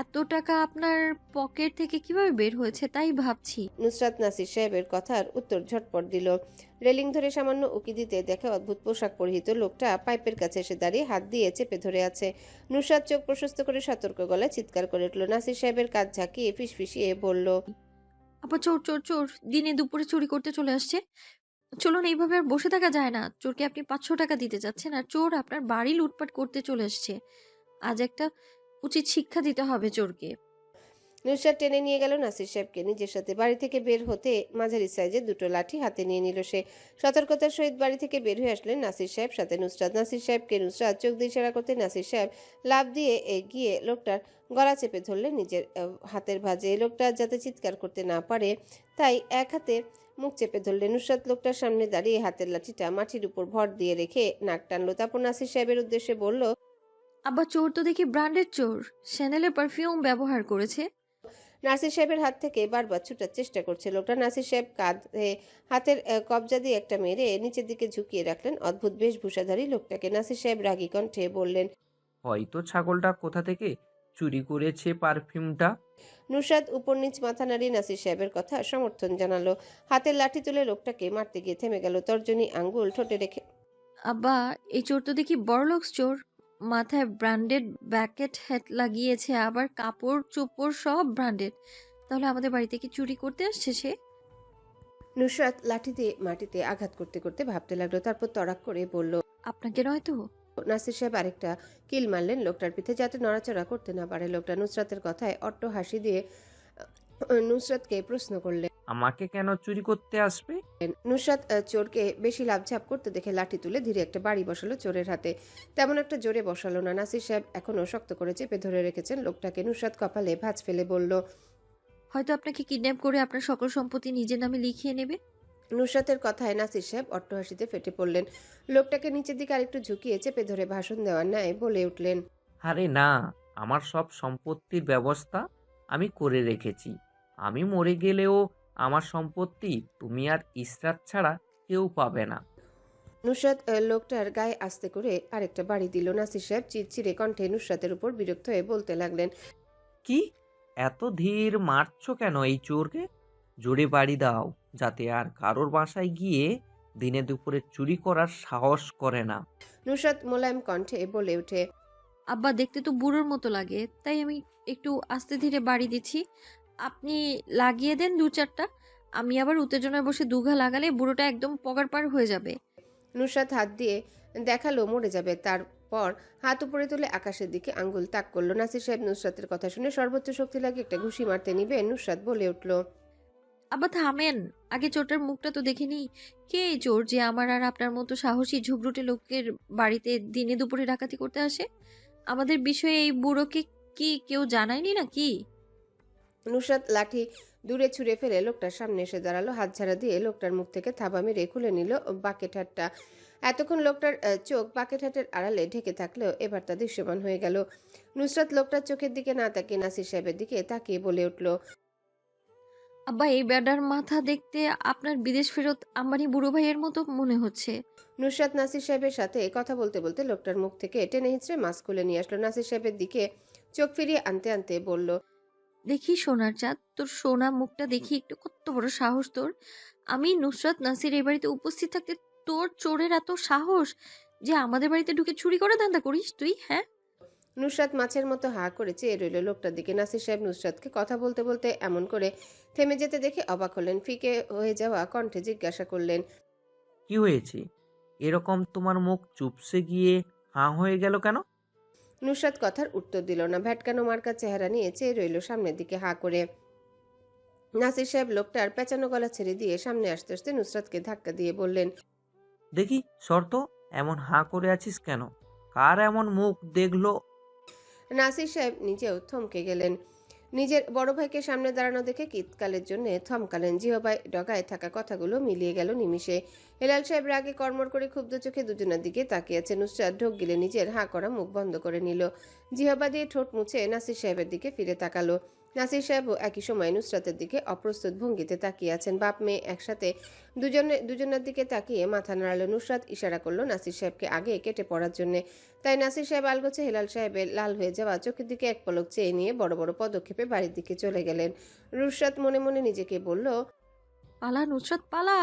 এত টাকা আপনার পকেট থেকে কিভাবে বের হয়েছে তাই ভাবছি। নুসরাত নাসির সাহেবের কথার উত্তর ঝটপট দিল। রেলিং ধরে সামান্য উকি দিতে দেখে অদ্ভুত পোশাক পরিহিত লোকটা পাইপের কাছে এসে দাঁড়িয়ে হাত দিয়ে চেপে ধরে আছে। নুসরাত চোখ প্রশস্ত করে সতর্ক গলায় চিৎকার করে উঠল। নাসির সাহেবের কাজ ঝাঁকিয়ে ফিসফিসিয়ে বলল, আবার চোর চোর চোর দিনে দুপুরে চুরি করতে চলে আসছে। চলুন, এইভাবে আর বসে থাকা যায় না। চোরকে আপনি 500 টাকা দিতে যাচ্ছেন আর চোর আপনার বাড়ি লুটপাট করতে চলে আসছে। আজ একটা উচিত শিক্ষা দিতে হবে চোরকে। নুসরাত টেনে নিয়ে গেল নাসির সাহেবকে নিজের সাথে। বাড়ি থেকে বের হতে মাঝারি সাইজের দুটো লাঠি হাতে নিয়ে নিল সে। সতর্কতার সহিত বাড়ি থেকে বের হয়ে আসলেন নাসির সাহেব, সাথে নুসরাত। নাসির সাহেবকে নুসরাত চোখ দিয়ে ইশারা করতে নাসির সাহেব লাফ দিয়ে এগিয়ে লোকটার গলা চেপে ধরলেন নিজের হাতের ভাঁজে। লোকটা যাতে চিৎকার করতে না পারে তাই এক হাতে মুখ চেপে ধরলেন। নুসরাত লোকটার সামনে দাঁড়িয়ে হাতের লাঠিটা মাটির উপর ভর দিয়ে রেখে নাক টানলো। তারপর নাসির সাহেবের উদ্দেশ্যে বলল, আব্বা চোর তো দেখি ব্র্যান্ডের চোর, শ্যানেলের পারফিউম ব্যবহার করেছে। নাসির সাহেবের হাত থেকে বারবার ছুটার চেষ্টা করছে লোকটা। নাসির সাহেব কাঁধে হাতের কবজা দিয়ে একটা মেরে নিচের দিকে ঝুঁকিয়ে রাখলেন অদ্ভুত বেশভূষাধারী লোকটাকে। নাসির সাহেব রাগী কণ্ঠে বললেন, হয়তো ছাগলটা কোথা থেকে চুরি করেছে পারফিউমটা। নুসরাত উপর নিচ মাথা নাড়িয়ে নাসির সাহেবের কথা সমর্থন জানালো। হাতের লাঠি তুলে লোকটাকে মারতে গিয়ে থেমে গেল, তর্জনী আঙ্গুল ঠোঁটে রেখে। আব্বা এই চোর তো দেখি বড়লোকস চোর, মাথায় ব্র্যান্ডেড ব্যাকেট হ্যাট লাগিয়েছে, আবার কাপড় চোপড় সব ব্র্যান্ডেড। তাহলে আমাদের বাড়িতে কি চুরি করতে আসছে সে? নুসরাত লাঠি দিয়ে মাটিতে আঘাত করতে করতে ভাবতে লাগলো, তারপর তড়াক করে বলল, আপনাকে নয় তো? নাসির সাহেব আরেকটা কিল মারলেন লোকটার পিঠে যাতে নড়াচড়া করতে না পারে। লোকটা নুসরাতের কথায় অট্ট হাসি দিয়ে নুসরাতকে প্রশ্ন করলেন, আমাকে কেন চুরি করতে আসবে? নুসরাত চোরকে বেশি লাভঝাপ করতে দেখে লাঠি তুলে ধীরে একটা বাড়ি বসালো চোরের হাতে। তেমন একটা জোরে বসালো না। নাসির সাহেব এখনো শক্ত করে চেপে ধরে রেখেছেন লোকটাকে। নুসরাত কপালে ভাঁজ ফেলে বলল, হয়তো আপনাকে কিডন্যাপ করে আপনার সকল সম্পত্তি নিজের নামে লিখিয়ে নেবে। নুসরাতের কথায় নাসির সাহেব অট্টহাসিতে ফেটে পড়লেন। লোকটাকে নিচের দিকে আরেকটু ঝুঁকিয়ে চেপে ধরে ভাষণ দেওয়ার ন্যায় বলে উঠলেন, আরে না, আমার সব সম্পত্তির ব্যবস্থা আমি করে রেখেছি। আমি মরে গেলেও আমার সম্পত্তি তুমি আর ইসরাত ছাড়া কেউ পাবে না। নুসরাত লোকটার গায়ে আস্তে করে আরেকটা বাড়ি দিল। নাসির সাহেব চিরচিরে কণ্ঠে নুসরাতের উপর বিরক্ত হয়ে বলতে লাগলেন, কি এত ধীর মারছো কেন এই চোরকে? জোরে বাড়ি দাও যাতে আর কারোর বাসায় গিয়ে দিনে দুপুরে চুরি করার সাহস করে না। নুসরাত মোলায়েম কণ্ঠে বলে ওঠে, আব্বা দেখতে তো বুড়োর মতো লাগে, তাই আমি একটু আস্তে ধীরে বাড়ি দিচ্ছি। আপনি লাগিয়ে দেন 2-4টা। আমি আবার উত্তেজনায় বসে দুঘা লাগালে বুড়োটা একদম পগার পার হয়ে যাবে। নুসরাত হাত দিয়ে দেখালো মরে যাবে। তারপর হাত উপরে তুলে আকাশের দিকে আঙ্গুল তাক করলো। নাসির সাহেব নুসরাতের কথা শুনে সর্বোচ্চ শক্তি লাগে একটা ঘুষি মারতে নিবে। নুসরাত বলে উঠল, আব্বা থামেন, আগে চোরটার মুখটা তো দেখে নি। কে এই চোর যে আমার আর আপনার মতো সাহসী ঝুবরুটে লোকের বাড়িতে দিনে দুপুরে ডাকাতি করতে আসে? আমাদের বিষয়ে এই বুড়োকে কি কেউ জানায়নি নাকি? নুসরাত লাঠি দূরে ছুঁড়ে ফেলে লোকটার সামনে এসে দাঁড়ালো। হাত ঝাড়া দিয়ে লোকটার মুখ থেকে থাবা মেরে খুলে নিল বাকেট হাটটা। এতক্ষণ লোকটার চোখ বাকেট হাটের আড়ালে ঢেকে থাকলেও এবার তা দৃশ্যমান হয়ে গেল। নুসরাত লোকটার চোখের দিকে না তাকিয়ে নাসির সাহেবের দিকে তাকিয়ে বলে উঠল, আব্বা এই বেডার মাথা দেখতে আপনার বিদেশ ফেরত আম্বানি বুড়ো ভাইয়ের মতো মনে হচ্ছে। নুসরাত নাসির সাহেবের সাথে কথা বলতে বলতে লোকটার মুখ থেকে টেনে হিঁচড়ে মাস্ক খুলে নিয়ে আসলো। নাসির সাহেবের দিকে চোখ ফিরিয়ে আনতে আনতে বলল, দেখি সোনার চাঁদ, তোর সোনা মুখটা দেখি একটু, কত বড় সাহস তোর! আমি নুসরাত নাসির এই বাড়িতে উপস্থিত থাকতে তোর চোরের এত সাহস যে আমাদের বাড়িতে ঢুকে চুরি করে ধান্দা করিস তুই, হ্যাঁ? নুসরাত মাছের মতো হা করে চেয়ে রইল লোকটার দিকে। নাসির সাহেব নুসরাতকে কথা বলতে বলতে এমন করে থেমে যেতে দেখে অবাক হলেন। ফিকে হয়ে যাওয়া কণ্ঠে জিজ্ঞাসা করলেন, কি হয়েছে? এরকম তোমার মুখ চুপসে গিয়ে হাঁ হয়ে গেল কেন? নুসরাত কথার উত্তর দিল না। ভ্যাটকানো মার্কা চেহারা নিয়ে চেয়ে রইল সামনের দিকে হা করে। নাসির সাহেব লোকটার পেঁচানো গলা ছেড়ে দিয়ে সামনে আসতে আসতে নুসরাতকে ধাক্কা দিয়ে বললেন, দেখি শর্ত, এমন হাঁ করে আছিস কেন? কার এমন মুখ দেখলো? নাসির সাহেব নিজেও থমকে গেলেন। নিজের বড় ভাইকে সামনে দাঁড়ানো দেখে কিতকালের জন্য থমকালেন। জিহবাই ডগায় থাকা কথাগুলো মিলিয়ে গেল নিমিষে। হেলাল সাহেব রাগে কর্মর করে ক্ষুব্ধ চোখে দুজনের দিকে তাকিয়ে আছে। নুসরাত ঢোক গিলে নিজের হাঁ করা মুখ বন্ধ করে নিল। জিহবা দিয়ে ঠোঁট মুছে নাসির সাহেবের দিকে ফিরে তাকালো। নাসির সাহেবও একই সময় নুসরাতের দিকে অপ্রস্তুত ভঙ্গিতে তাকিয়ে আছেন। বাপ মেয়ে একসাথে দুজনের দিকে তাকিয়ে মাথা নাড়ালো। নুসরাত ইশারা করলো নাসির সাহেবকে আগে কেটে পড়ার জন্য। তাই নাসির সাহেব আলগোছে হেলাল সাহেবের লাল হয়ে যাওয়া চোখের দিকে এক পলক চেয়ে নিয়ে বড় বড় পদক্ষেপে বাড়ির দিকে চলে গেলেন। নুসরাত মনে মনে নিজেকে বলল, পালা নুসরাত পালা।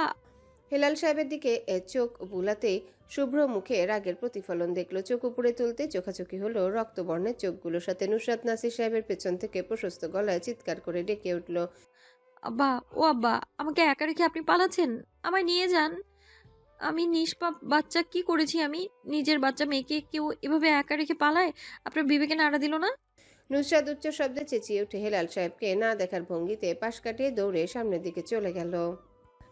হেলাল সাহেবের দিকে চোখ বুলাতেই শুভ্র মুখে রাগের প্রতিফলন দেখলো। চোখ উপরে তুলতে চোখাচোখি হলো রক্তবর্ণের চোখগুলোর সাথে। নুসরাত নাসির সাহেবের পেছন থেকে প্রশস্ত গলায় চিৎকার করে ডেকে উঠল, আব্বা, ও আব্বা, আমাকে একা রেখে আপনি পালাচ্ছেন? আমায় নিয়ে যান। আমি নিষ্পাপ বাচ্চা, কি করেছি আমি? নিজের বাচ্চা মেয়েকে কেউ এভাবে একা রেখে পালায়? আপনার বিবেকে নাড়া দিল না? নুসরাত উচ্চ শব্দে চেঁচিয়ে উঠে হেলাল সাহেবকে না দেখার ভঙ্গিতে পাশ কাটিয়ে দৌড়ে সামনের দিকে চলে গেল।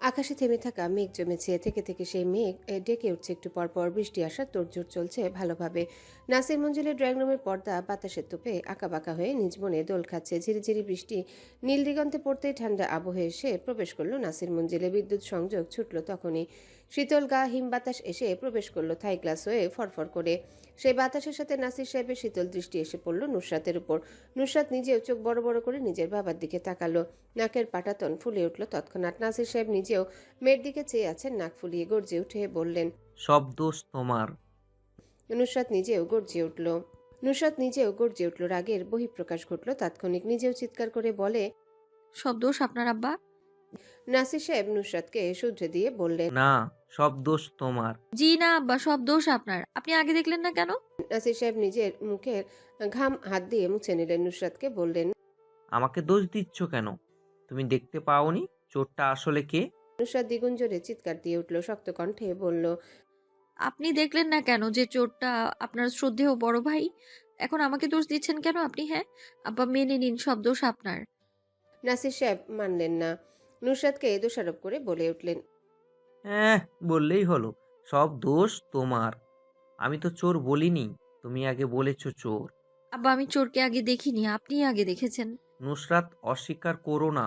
আকাশে থেমে থাকা মেঘ জমেছে। থেকে থেকে সেই মেঘ ডেকে উঠছে একটু পরপর। বৃষ্টি আসার তোড়জোড় চলছে ভালোভাবে। নাসির মঞ্জিলের ড্রয়িং রুমের পর্দা বাতাসের তোপে আঁকাবাঁকা হয়ে নিজ মনে দোল খাচ্ছে। ঝিরিঝিরি বৃষ্টি নীল দিগন্তে পড়তেই ঠান্ডা আবহে এসে প্রবেশ করলো নাসির মঞ্জিলে। বিদ্যুৎ সংযোগ ছুটল তখনই। শীতল গা হিম বাতাস এসে প্রবেশ করলো থাই গ্লাস হয়ে ফরফর করে। সেই বাতাসের সাথে নাসির সাহেবের শীতল দৃষ্টি এসে পড়ল নুসরাতের উপর। নুসরাত নিজেও চোখ বড় বড় করে নিজের বাবার দিকে তাকালো। নাকের পাটাতন ফুলে উঠল তৎক্ষণাৎ। নাসির সাহেব নিজেও মেয়ের দিকে চেয়ে আছেন নাক ফুলিয়ে। গর্জে উঠে বললেন, সব দোষ তোমার। নুসরাত নিজেও গর্জে উঠল। রাগের বহিঃপ্রকাশ ঘটল তাৎক্ষণিক। নিজেও চিৎকার করে বলে, সব দোষ আপনার আব্বা। নাসির সাহেব নুসরাতকে শুধরে দিয়ে বললেন, না, সব দোষ তোমার। জি না আব্বা, সব দোষ আপনার। আপনি আগে দেখলেন না কেন? নাসির সাহেব নিজের মুখের ঘাম হাত দিয়ে মুছে নিলেন। নুসরাতকে বললেন, আমাকে দোষ দিচ্ছ কেন? তুমি দেখতে পাওনি চোরটা আসলে কে? নুসরাত দ্বিগুণ জোরে চিৎকার দিয়ে উঠল। শক্ত কণ্ঠে বলল, আপনি দেখলেন না কেন যে চোরটা আপনার শ্রদ্ধেয় বড় ভাই? এখন আমাকে দোষ দিচ্ছেন কেন আপনি? হ্যাঁ আব্বা, মেনে নিন সব দোষ আপনার। নাসির সাহেব মানলেন না। নুসরাতকে দোষারোপ করে বলে উঠলেন, হ্যাঁ, বললেই হলো, সব দোষ তোমার। আমি তো চোর বলিনি, তুমি আগে বলেছ চোর। আব্বা, আমি চোরকে আগে দেখিনি, আপনি আগে দেখেছেন। নুসরাত, অস্বীকার করো না।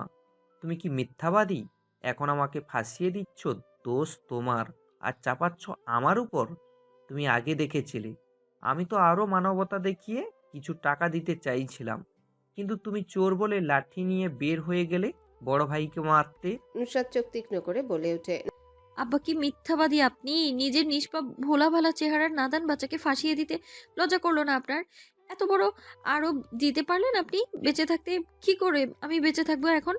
তুমি কি মিথ্যাবাদী? এখন আমাকে ফাঁসিয়ে দিচ্ছ। দোষ তোমার আর চাপাচ্ছ আমার উপর। তুমি আগে দেখেছিলে। আমি তো আরো মানবতা দেখিয়ে কিছু টাকা দিতে চাইছিলাম, কিন্তু তুমি চোর বলে লাঠি নিয়ে বের হয়ে গেলে বড় ভাইকে মারতে। নুসরাত চোখ তীক্ষ্ণ করে বলে ওঠে, আব্বা, কি মিথ্যাবাদী আপনি! নিজের নিষ্পাপ ভোলা ভালা চেহারার নাদান বাচ্চাকে ফাঁসিয়ে দিতে লজ্জা করলো না আপনার? এত বড় আরব দিতে পারলেন আপনি বেঁচে থাকতে? কি করে আমি বেঁচে থাকবো এখন?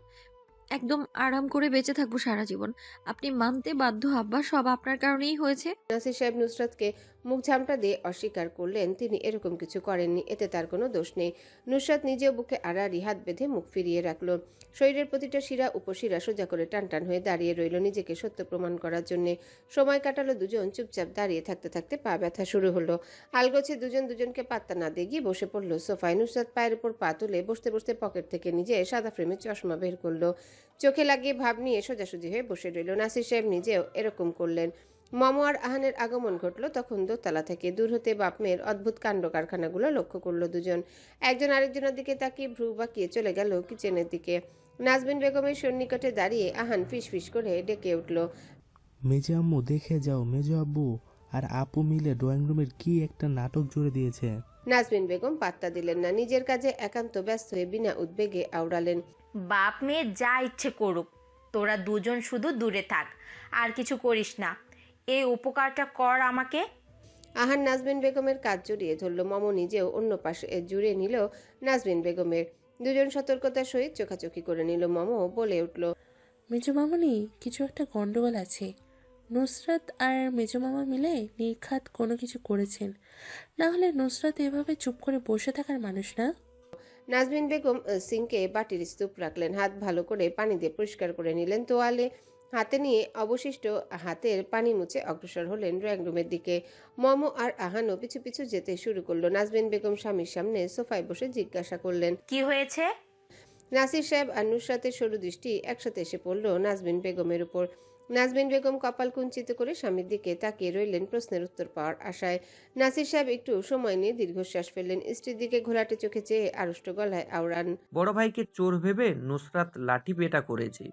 একদম আরাম করে বেঁচে থাকবো সারা জীবন। আপনি মানতে বাধ্য আব্বা, সব আপনার কারণেই হয়েছে। নাসির সাহেব নুসরাতকে মুখ ঝামটা দিয়ে অস্বীকার করলেন তিনি এরকম কিছু করেননি। এতে তার কোনো দোষ নেই। নুসরাত নিজেও বুকে আড়াআড়ি হাত বেঁধে মুখ ফিরিয়ে রাখলো। শরীরের প্রতিটা শিরা উপশিরা সোজা করে টানটান হয়ে দাঁড়িয়ে রইল নিজেকে সত্য প্রমাণ করার জন্য। সময় কাটালো দুজন। চুপচাপ দাঁড়িয়ে থাকতে থাকতে পা ব্যথা শুরু হলো। আলগোছে দুজনকে পাত্তা না দিয়ে গিয়ে বসে পড়লো সোফায়। নুসরাত পায়ের উপর পা তুলে বসতে বসতে পকেট থেকে নিজে সাদা ফ্রেমের চশমা বের করলো। চোখে লাগিয়ে ভাব নিয়ে সোজাসুজি হয়ে বসে রইল। নাসির সাহেব নিজেও এরকম করলেন। মম আর আহানের আগমন ঘটল তখন দোতলা থেকে। দূর হতে বাপ মেয়ের অদ্ভুত কাণ্ড কারখানাগুলো লক্ষ্য করলো দুজন। একজন আরেকজনের দিকে তাকিয়ে ভ্রু বাঁকিয়ে চলে গেল কিচেনের দিকে। নাজবিন বেগমের সন্নিকটে দাঁড়িয়ে আহান ফিস ফিস করে ডেকে উঠল, মেজো আম্মু দেখে যাও, মেজো আব্বু আর আপু মিলে ড্রয়িং রুমের কি একটা নাটক জুড়ে দিয়েছে। নাজবিন বেগম পাত্তা দিলেন না। নিজের কাজে একান্ত ব্যস্ত হয়ে বিনা উদ্বেগে আওড়ালেন, বাপ মেয়ে যা ইচ্ছে করুক, তোরা দুজন শুধু দূরে থাক, আর কিছু করিস না। এই উপকারটা কর আমাকে। আহান নাজবিন বেগমের কাজ জড়িয়ে ধরল। মম নিজেও অন্য পাশে জুড়ে নিল নাজবিন বেগমের। দুজন সতর্কতার সহিত চোখাচোখি করে নিল। মম বলে উঠল, মেজো মামনি, কিছু একটা গন্ডগোল আছে। নুসরাত আর মেজো মামা মিলে নির্ঘাত কোনো কিছু করেছেন, না হলে নুসরাত এভাবে চুপ করে বসে থাকার মানুষ না। নাজবিন বেগম সিঙ্কে বাটির স্তূপ রাখলেন, হাত ভালো করে পানি দিয়ে পরিষ্কার করে নিলেন, তোয়ালে হাতে নিয়ে অবশিষ্ট হাতের পানি মুছে অগ্রসর হলেন ড্রয়িং রুমের দিকে। মম আর আহানও পিছু পিছু যেতে শুরু করলো। নাজবিন বেগম স্বামীর সামনে সোফায় বসে জিজ্ঞাসা করলেন, কি হয়েছে? নাসির সাহেব আর নুসরাতের সরু দৃষ্টি একসাথে এসে পড়ল নাজবিন বেগমের উপর। নাজবিন বেগম কপাল কুঞ্চিত করে স্বামীর দিকে তাকিয়ে রইলেন প্রশ্নের উত্তর পাওয়ার আশায়। নাসির সাহেব একটু সময় নিয়ে দীর্ঘশ্বাস ফেললেন, স্ত্রীর দিকে ঘোলাটে চোখে চেয়ে আড়ষ্ট গলায় আওড়ান, বড় ভাইকে চোর ভেবে নুসরাত লাঠি পেটা করেছে।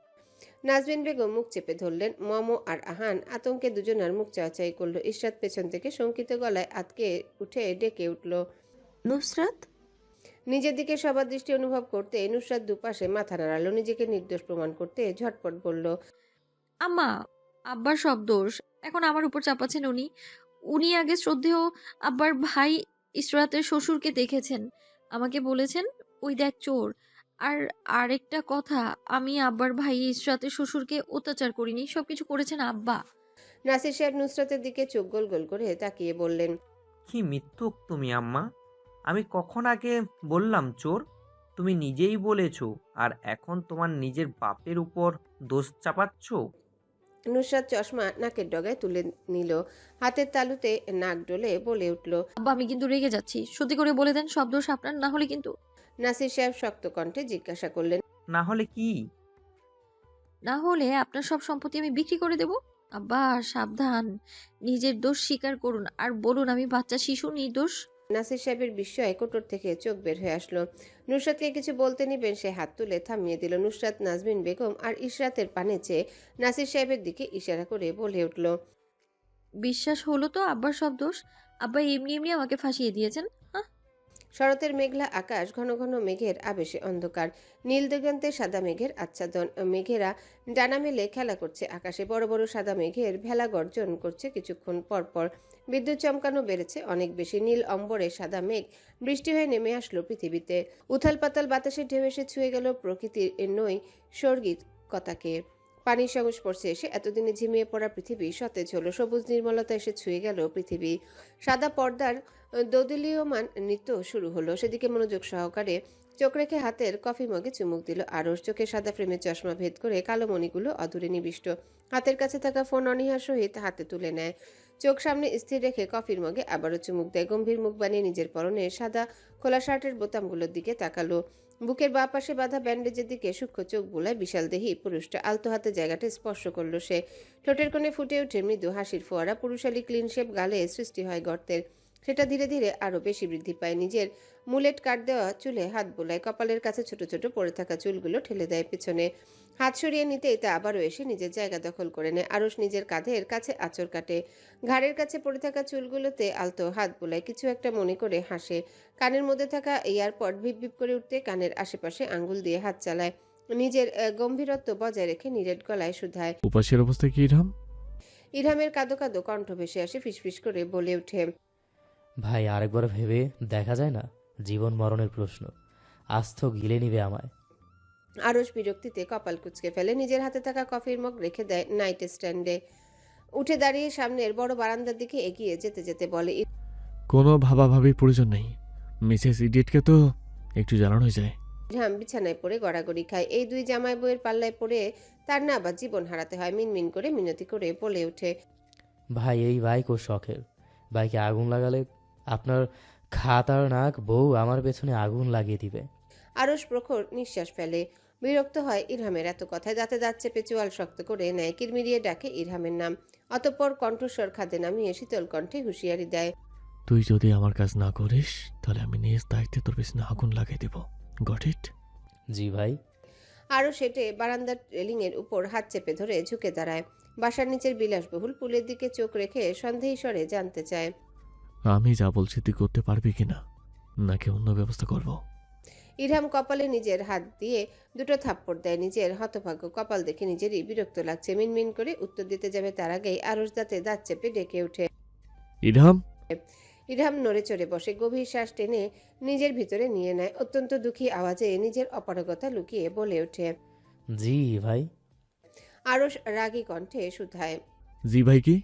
নাজবিন বেগম মুখ চেপে ধরলেন। মম আর আহান আতঙ্কে দুজনার মুখ চাওয়াচাই করলো। ইশরাত পেছন থেকে শঙ্কিত গলায় আতকে উঠে ডেকে উঠল, নুসরাত। নিজের দিকে সবার দৃষ্টি অনুভব করতে নুসরাত দুপাশে মাথা নাড়ালো। নিজেকে নির্দোষ প্রমাণ করতে ঝটপট বলল, আম্মা, আব্বার সব দোষ এখন আমার উপর চাপাচ্ছেন উনি। উনি আগে শ্রদ্ধেয় আব্বার ভাই ইসরাতের শ্বশুরকে দেখেছেন, আমাকে বলেছেন ওই দেখ চোর। আর আরেকটা কথা, আমি আব্বার ভাই ইসরাতের শ্বশুরকে অত্যাচার করিনি, সবকিছু করেছেন আব্বা। নাসির সাহেব নুসরাতের দিকে চোখ গোল গোল করে তাকিয়ে বললেন, কি মিথ্যুক তুমি আম্মা! আমি কখন আগে বললাম চোর? তুমি নিজেই বলেছো, আর এখন তোমার নিজের বাপের উপর দোষ চাপাচ্ছ। নুসরাত চশমা নাকের ডগায় তুলে নিল, হাতের তালুতে নাক ডলে বলে উঠল, আব্বা আমি কিন্তু রেগে যাচ্ছি, সত্যি করে বলে দেন সব দোষ আপনার, না হলে কিন্তু। নাসির সাহেব শক্ত কণ্ঠে জিজ্ঞাসা করলেন, না হলে কি? না হলে আপনার সব সম্পত্তি আমি বিক্রি করে দেব। আব্বা সাবধান, নিজের দোষ স্বীকার করুন আর বলুন আমি বাচ্চা শিশু নির্দোষ। নাসির সাহেবের বিস্ময়ে কোটর থেকে চোখ বের হয়ে আসলো। নুসরাতকে কিছু বলতে নিবেন, সে হাত তুলে থামিয়ে দিল। নুসরাত নাজবিন বেগম আর ইশরাতের পানে চেয়ে নাসির সাহেবের দিকে ইশারা করে বলে উঠল, বিশ্বাস হলো তো আব্বার সব দোষ? আব্বা এমনি এমনি আমাকে ফাঁসিয়ে দিয়েছেন। শরতের মেঘলা আকাশ, ঘন ঘন মেঘের আবেশে অন্ধকার, নীল দিগন্তে সাদা মেঘের আচ্ছাদন। মেঘেরা ডানা মেলে খেলা করছে আকাশে। বড় বড় সাদা মেঘের ভেলা গর্জন করছে কিছুক্ষণ পর পর। বিদ্যুৎ চমকানো বেড়েছে অনেক বেশি। নীল অম্বরে সাদা মেঘ বৃষ্টি হয়ে নেমে আসলো পৃথিবীতে। উথাল পাতাল বাতাসে ঢেউ এসে ছুঁয়ে গেল প্রকৃতির নই স্বর্গিকতাকে। পানির সংস্পর্শে এসে এতদিনে ঝিমিয়ে পড়া পৃথিবী সতেজ হলো। সবুজ নির্মলতা এসে ছুঁয়ে গেল পৃথিবী। সাদা পর্দার দোদুলীয়মান নৃত্য শুরু হলো। সেদিকে মনোযোগ সহকারে চোখ রেখে হাতের কফি মগে চুমুক দিল আরশ। চোখে সাদা ফ্রেমের চশমা ভেদ করে কালো মণিগুলো অদূরে নিবিষ্ট। হাতের কাছে থাকা ফোন অনীহার সহিত হাতে তুলে নেয়। চোখ সামনে স্থির রেখে কফির মগে আবারও চুমুক দেয়। গম্ভীর মুখ বানিয়ে নিজের পরনে সাদা খোলা শার্টের বোতামগুলোর দিকে তাকালো। বুকের বাঁ পাশে বাঁধা ব্যান্ডেজের দিকে সূক্ষ্ম চোখ বুলায় বিশাল দেহি পুরুষটা। আলতো হাতে জায়গাটা স্পর্শ করলো সে। ঠোঁটের কোণে ফুটে ওঠে মৃদু হাসির ফোয়ারা। পুরুষালী ক্লিন শেপ গালে সৃষ্টি হয় গর্তের। সেটা ধীরে ধীরে আরো বেশি বৃদ্ধি পায়। নিজের মুলেট কাট দেওয়া চুলে হাত বোলায়। কপালের কাছে ছোট ছোট পড়ে থাকা চুলগুলো ঠেলে দেয় পেছনে। হাত সরিয়ে নিতেই তা আবারও এসে নিজের জায়গা দখল করে নেয়। আরশ নিজের কাঁধের কাছে আঁচড় কাটে। ঘাড়ের কাছে পড়ে থাকা চুলগুলোতে আলতো হাত বোলায়। কিছু একটা মনে করে হাসে। কানের মধ্যে থাকা এয়ারপড ভিপ ভিপ করে উঠতে কানের আশেপাশে আঙ্গুল দিয়ে হাত চালায়। নিজের গম্ভীরত্ব বজায় রেখে নিরেট গলায় শুধায়, উপাসের অবস্থা কি ইরহাম? ইরহামের কাঁদো কাঁদো কণ্ঠ ভেসে আসে। ফিসফিস করে বলে ওঠে, ভাই আরেকবার ভেবে দেখা যায় না? জীবন মরণের প্রশ্ন, আজ তো গিলে নিবে আমায়। আরশ বিরক্তিতে কপাল কুঁচকে ফেলে। নিজের হাতে থাকা কফির মগ রেখে দেয় নাইট স্ট্যান্ডে। উঠে দাঁড়িয়ে সামনের বড় বারান্দার দিকে এগিয়ে যেতে যেতে বলে, কোনো ভাবাভাবির প্রয়োজন নেই। মিসেস ইডিয়েটকে তো একটু জানানোই যায়। ইরহাম বিছানায় পড়ে গড়াগড়ি খায়। এই দুই জামাই বইয়ের পাল্লায় পড়ে তার না আবার জীবন হারাতে হয়। মিনমিন করে মিনতি করে বলে ওঠে, ভাই এই বাইক ও শখের, বাইকে আগুন লাগালে আপনার খাতার নাক বউ আমার পেছনে আগুন লাগিয়ে দিবে। আরশ প্রখর নিঃশ্বাস ফেলে। বিরক্ত হয় ইরহামের এত কথায়। দাঁতে দাঁত চেপে চোয়াল শক্ত করে নেয়। কিরমিরিয়ে ডাকে ইরহামের নাম। অতঃপর কণ্ঠস্বর খাদে নামিয়ে শীতল কণ্ঠে হুঁশিয়ারি দেয়, তুই যদি আমার কাজ না করিস তাহলে আমি নিজ দায়িত্বে তোর পেছনে আগুন লাগিয়ে দেব। Got it? জি ভাই। আরও সেটে বারান্দার রেলিংয়ের উপর হাত চেপে ধরে ঝুঁকে দাঁড়ায়। বাসার নিচের বিলাসবহুল পুলের দিকে চোখ রেখে সন্দেহী স্বরে জানতে চায়, আমি যা বলছি তুই করতে পারবি কিনা, নাকি অন্য ব্যবস্থা করব? ইরহাম কপালে নিজের হাত দিয়ে দুটো থাপ্পড় দেয়। নিজের হতভাগ্য কপাল দেখে নিজেরই বিরক্ত লাগছে। মিনমিন করে উত্তর দিতে যাবে তার আগেই আরশ দাঁতে দাঁত চেপে ডেকে ওঠে। ইরহাম, ইরহাম নড়ে চড়ে বসে, গভীর শ্বাস টেনে নিজের ভিতরে নিয়ে নেয়। অত্যন্ত দুঃখী আওয়াজে নিজের অপারগতা লুকিয়ে বলে ওঠে। জি ভাই। আরশ রাগী কণ্ঠে শুধায়। জি ভাই কি?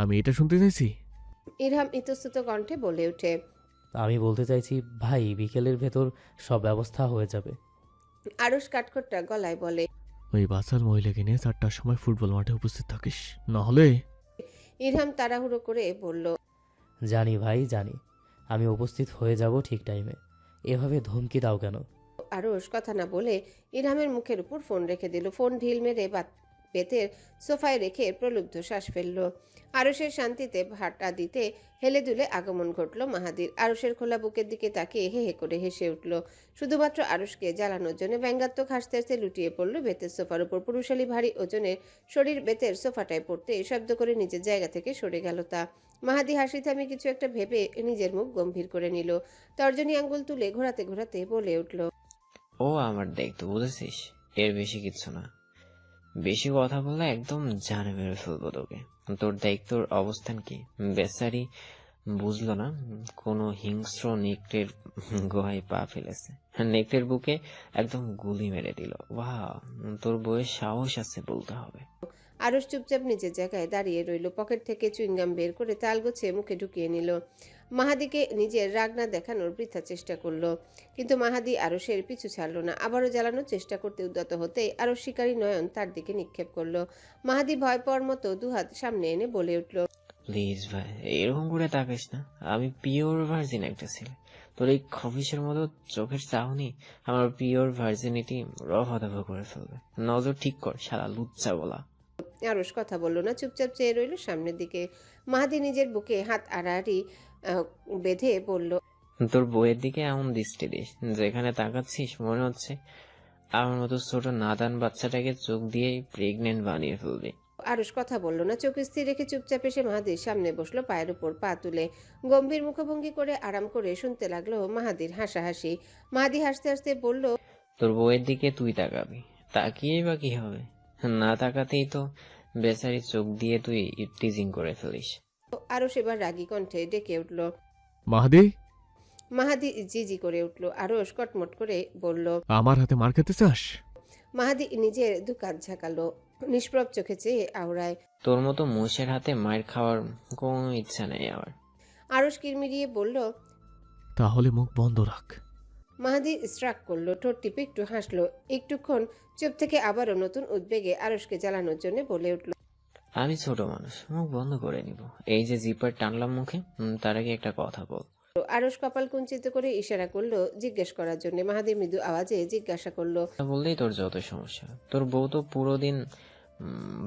আমি এটা শুনতে চাইছি। ইরহাম ইতস্তত কণ্ঠে বলে ওঠে। আমি বলতে চাইছি ভাই, বিকেলের ভেতর সব ব্যবস্থা হয়ে যাবে। আরশ কাঠখোট্টা গলায় বলে। ওই বাচ্চার মহিলাকে নিয়ে 4টার সময় ফুটবল মাঠে উপস্থিত থাকিস, নাহলে। ইরহাম তাড়াহুড়ো করে বলল। জানি ভাই জানি, আমি উপস্থিত হয়ে যাব ঠিক টাইমে। এভাবে ধমকি দাও কেন? আরশ কথা না বলে ইরহামের মুখের উপর ফোন রেখে দিল। ফোন ঢিল মেরে বেতের সোফায় রেখে প্রলুব্ধ শ্বাস ফেলল। আরশের শান্তিতে ভাটা দিতে হেলে দুলে আগমন ঘটল মাহাদির। আরশের খোলা বুকের দিকে তাকিয়ে হে হে করে হেসে উঠল। শুধুমাত্র আরশকে জ্বালানোর জন্য ব্যঙ্গাত্মক হাসতে হাসতে লুটিয়ে পড়ল বেতের সোফার উপর। পুরুষালী ভারী ওজনের শরীর বেতের সোফাটায় পড়তে শব্দ করে নিজের জায়গা থেকে সরে গেল তা। মাহাদি হাসি থামিয়ে কিছু একটা ভেবে নিজের মুখ গম্ভীর করে নিল। তর্জনী আঙ্গুল তুলে ঘোরাতে ঘোরাতে বলে উঠল। ও আমার দেখ তো, বুঝেছিস? এর বেশি কিচ্ছু না। বেশি কথা বললে একদম জানে মেরে ফেলবো তোকে। তোর দেখ, তোর অবস্থান কি? বেচারি বুঝলো না, কোনো হিংস্র নেকড়ের গুহায় পা ফেলেছে। নেকড়ের বুকে একদম গুলি মেরে দিল। বাহ, তোর বউয়ের সাহস আছে বলতে হবে। আরশ চুপচাপ নিজের জায়গায় দাঁড়িয়ে রইল। পকেট থেকে চুইংগাম বের করে তাল গোছে মুখে ঢুকিয়ে নিল। মাহাদিকে নিজের রাগ না দেখানোর বৃথা চেষ্টা করলো, কিন্তু মাহাদি আরশের পিছু ছাড়ল না। আবারও জ্বালানোর চেষ্টা করতে উদ্যত হতেই আরশ শিকারী নয়ন তার দিকে নিক্ষেপ করলো। মাহাদি ভয় পাওয়ার মতো দুহাত সামনে এনে বলে উঠল। প্লিজ ভাই, এরকম করে তাকাস না। আমি পিওর ভার্জিন একটা ছেলে। তোর এই খবিসের মতো চোখের চাহনি আমার পিওর ভার্জিনিটি রফা দফা করে ফেলবে। নজর ঠিক কর শালা লুচ্চা বলা। আরশ কথা বলল না, চুপচাপ চেয়ে রইল সামনের দিকে। মাহাদি নিজের বুকে হাত আড়াআড়ি বেঁধে বলল। তোর বইয়ের দিকে এমন দৃষ্টি দিস, যেখানে তাকাচ্ছিস মনে হচ্ছে আমার মতো ছোট নাদান বাচ্চাটাকে চোখ দিয়েই প্রেগনেন্ট বানিয়ে ফেলবি। আরশ কথা বলল না, চোখ স্থির রেখে চুপচাপ এসে মাহাদির সামনে বসলো, পায়ের উপর পা তুলে গম্ভীর মুখভঙ্গি করে আরাম করে শুনতে লাগলো মাহাদির হাসাহাসি। মাহাদি হাসতে হাসতে বলল। তোর বইয়ের দিকে তুই তাকাবি, তাকিয়েই বা কি হবে? না তাকাতেই তো বেচারি চোখ দিয়ে তুই টিজিং করে ফেলিস। আরশ এবার রাগী কণ্ঠে ডেকে উঠল। মাহাদি, মাহাদি জিজি করে উঠল। আরশ কটমট করে বলল। আমার হাতে মার খেতে চাস? মাহাদি নিজের দুকাত ঝাঁকালো, নিষ্প্রভ চোখে চেয়ে আওড়ায়। তোর মতো মোষের হাতে মায়ের খাওয়ার কোনো ইচ্ছা নেই আমার। আরশ কিরমিরিয়ে বলল। তাহলে মুখ বন্ধ রাখ। মাহাদি স্ট্রাক করলো, ঠোঁট টিপে একটু হাসলো। একটুক্ষণ চুপ থেকে আবারও নতুন উদ্বেগে আরশকে জ্বালানোর জন্য বলে উঠল। আমি ছোট মানুষ, মুখ বন্ধ করে নিব। এই যে জিপার টানলাম মুখে, তার আগে একটা কথা বল। আরশ কপাল কুঞ্চিত করে ইশারা করলো জিজ্ঞেস করার জন্য। মাহাদি মৃদু আওয়াজে জিজ্ঞাসা করলো। বললেই তোর যত সমস্যা। তোর বউ তো পুরো দিন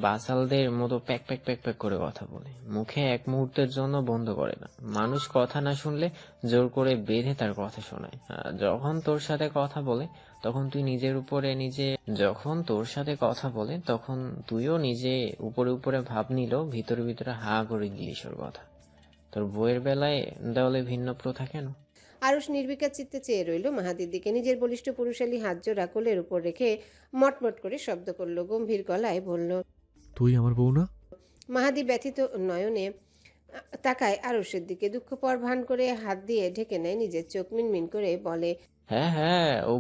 বাসালদের মতো প্যাক প্যাক প্যাক প্যাক করে কথা বলে, মুখে এক মুহূর্তের জন্য বন্ধ করে না। মানুষ কথা না শুনলে জোর করে বেঁধে তার কথা শোনায়। যখন তোর সাথে কথা বলে তখন তুইও নিজে উপরে উপরে ভাব নিল, ভিতরে ভিতরে হা করে গিলিস ওর কথা। তোর বইয়ের বেলায় দেওয়ালে ভিন্ন প্রথা কেন? আরশ নির্বিকার চিত্তে চেয়ে রইল মাহাদির দিকে। নিজের বলিষ্ঠ পুরুষালী হাত জোড়া কোলের উপর রেখে মটমট করে শব্দ করলো, গম্ভীর গলায় বলল। তুই আমার বউ না? মাহাদি ব্যথিত নয়নে তাকায় আরশের দিকে। দুঃখ পর ভান করে হাত দিয়ে ঢেকে নেয় নিজের চোখ। মিনমিন করে বলে। হ্যাঁ, ও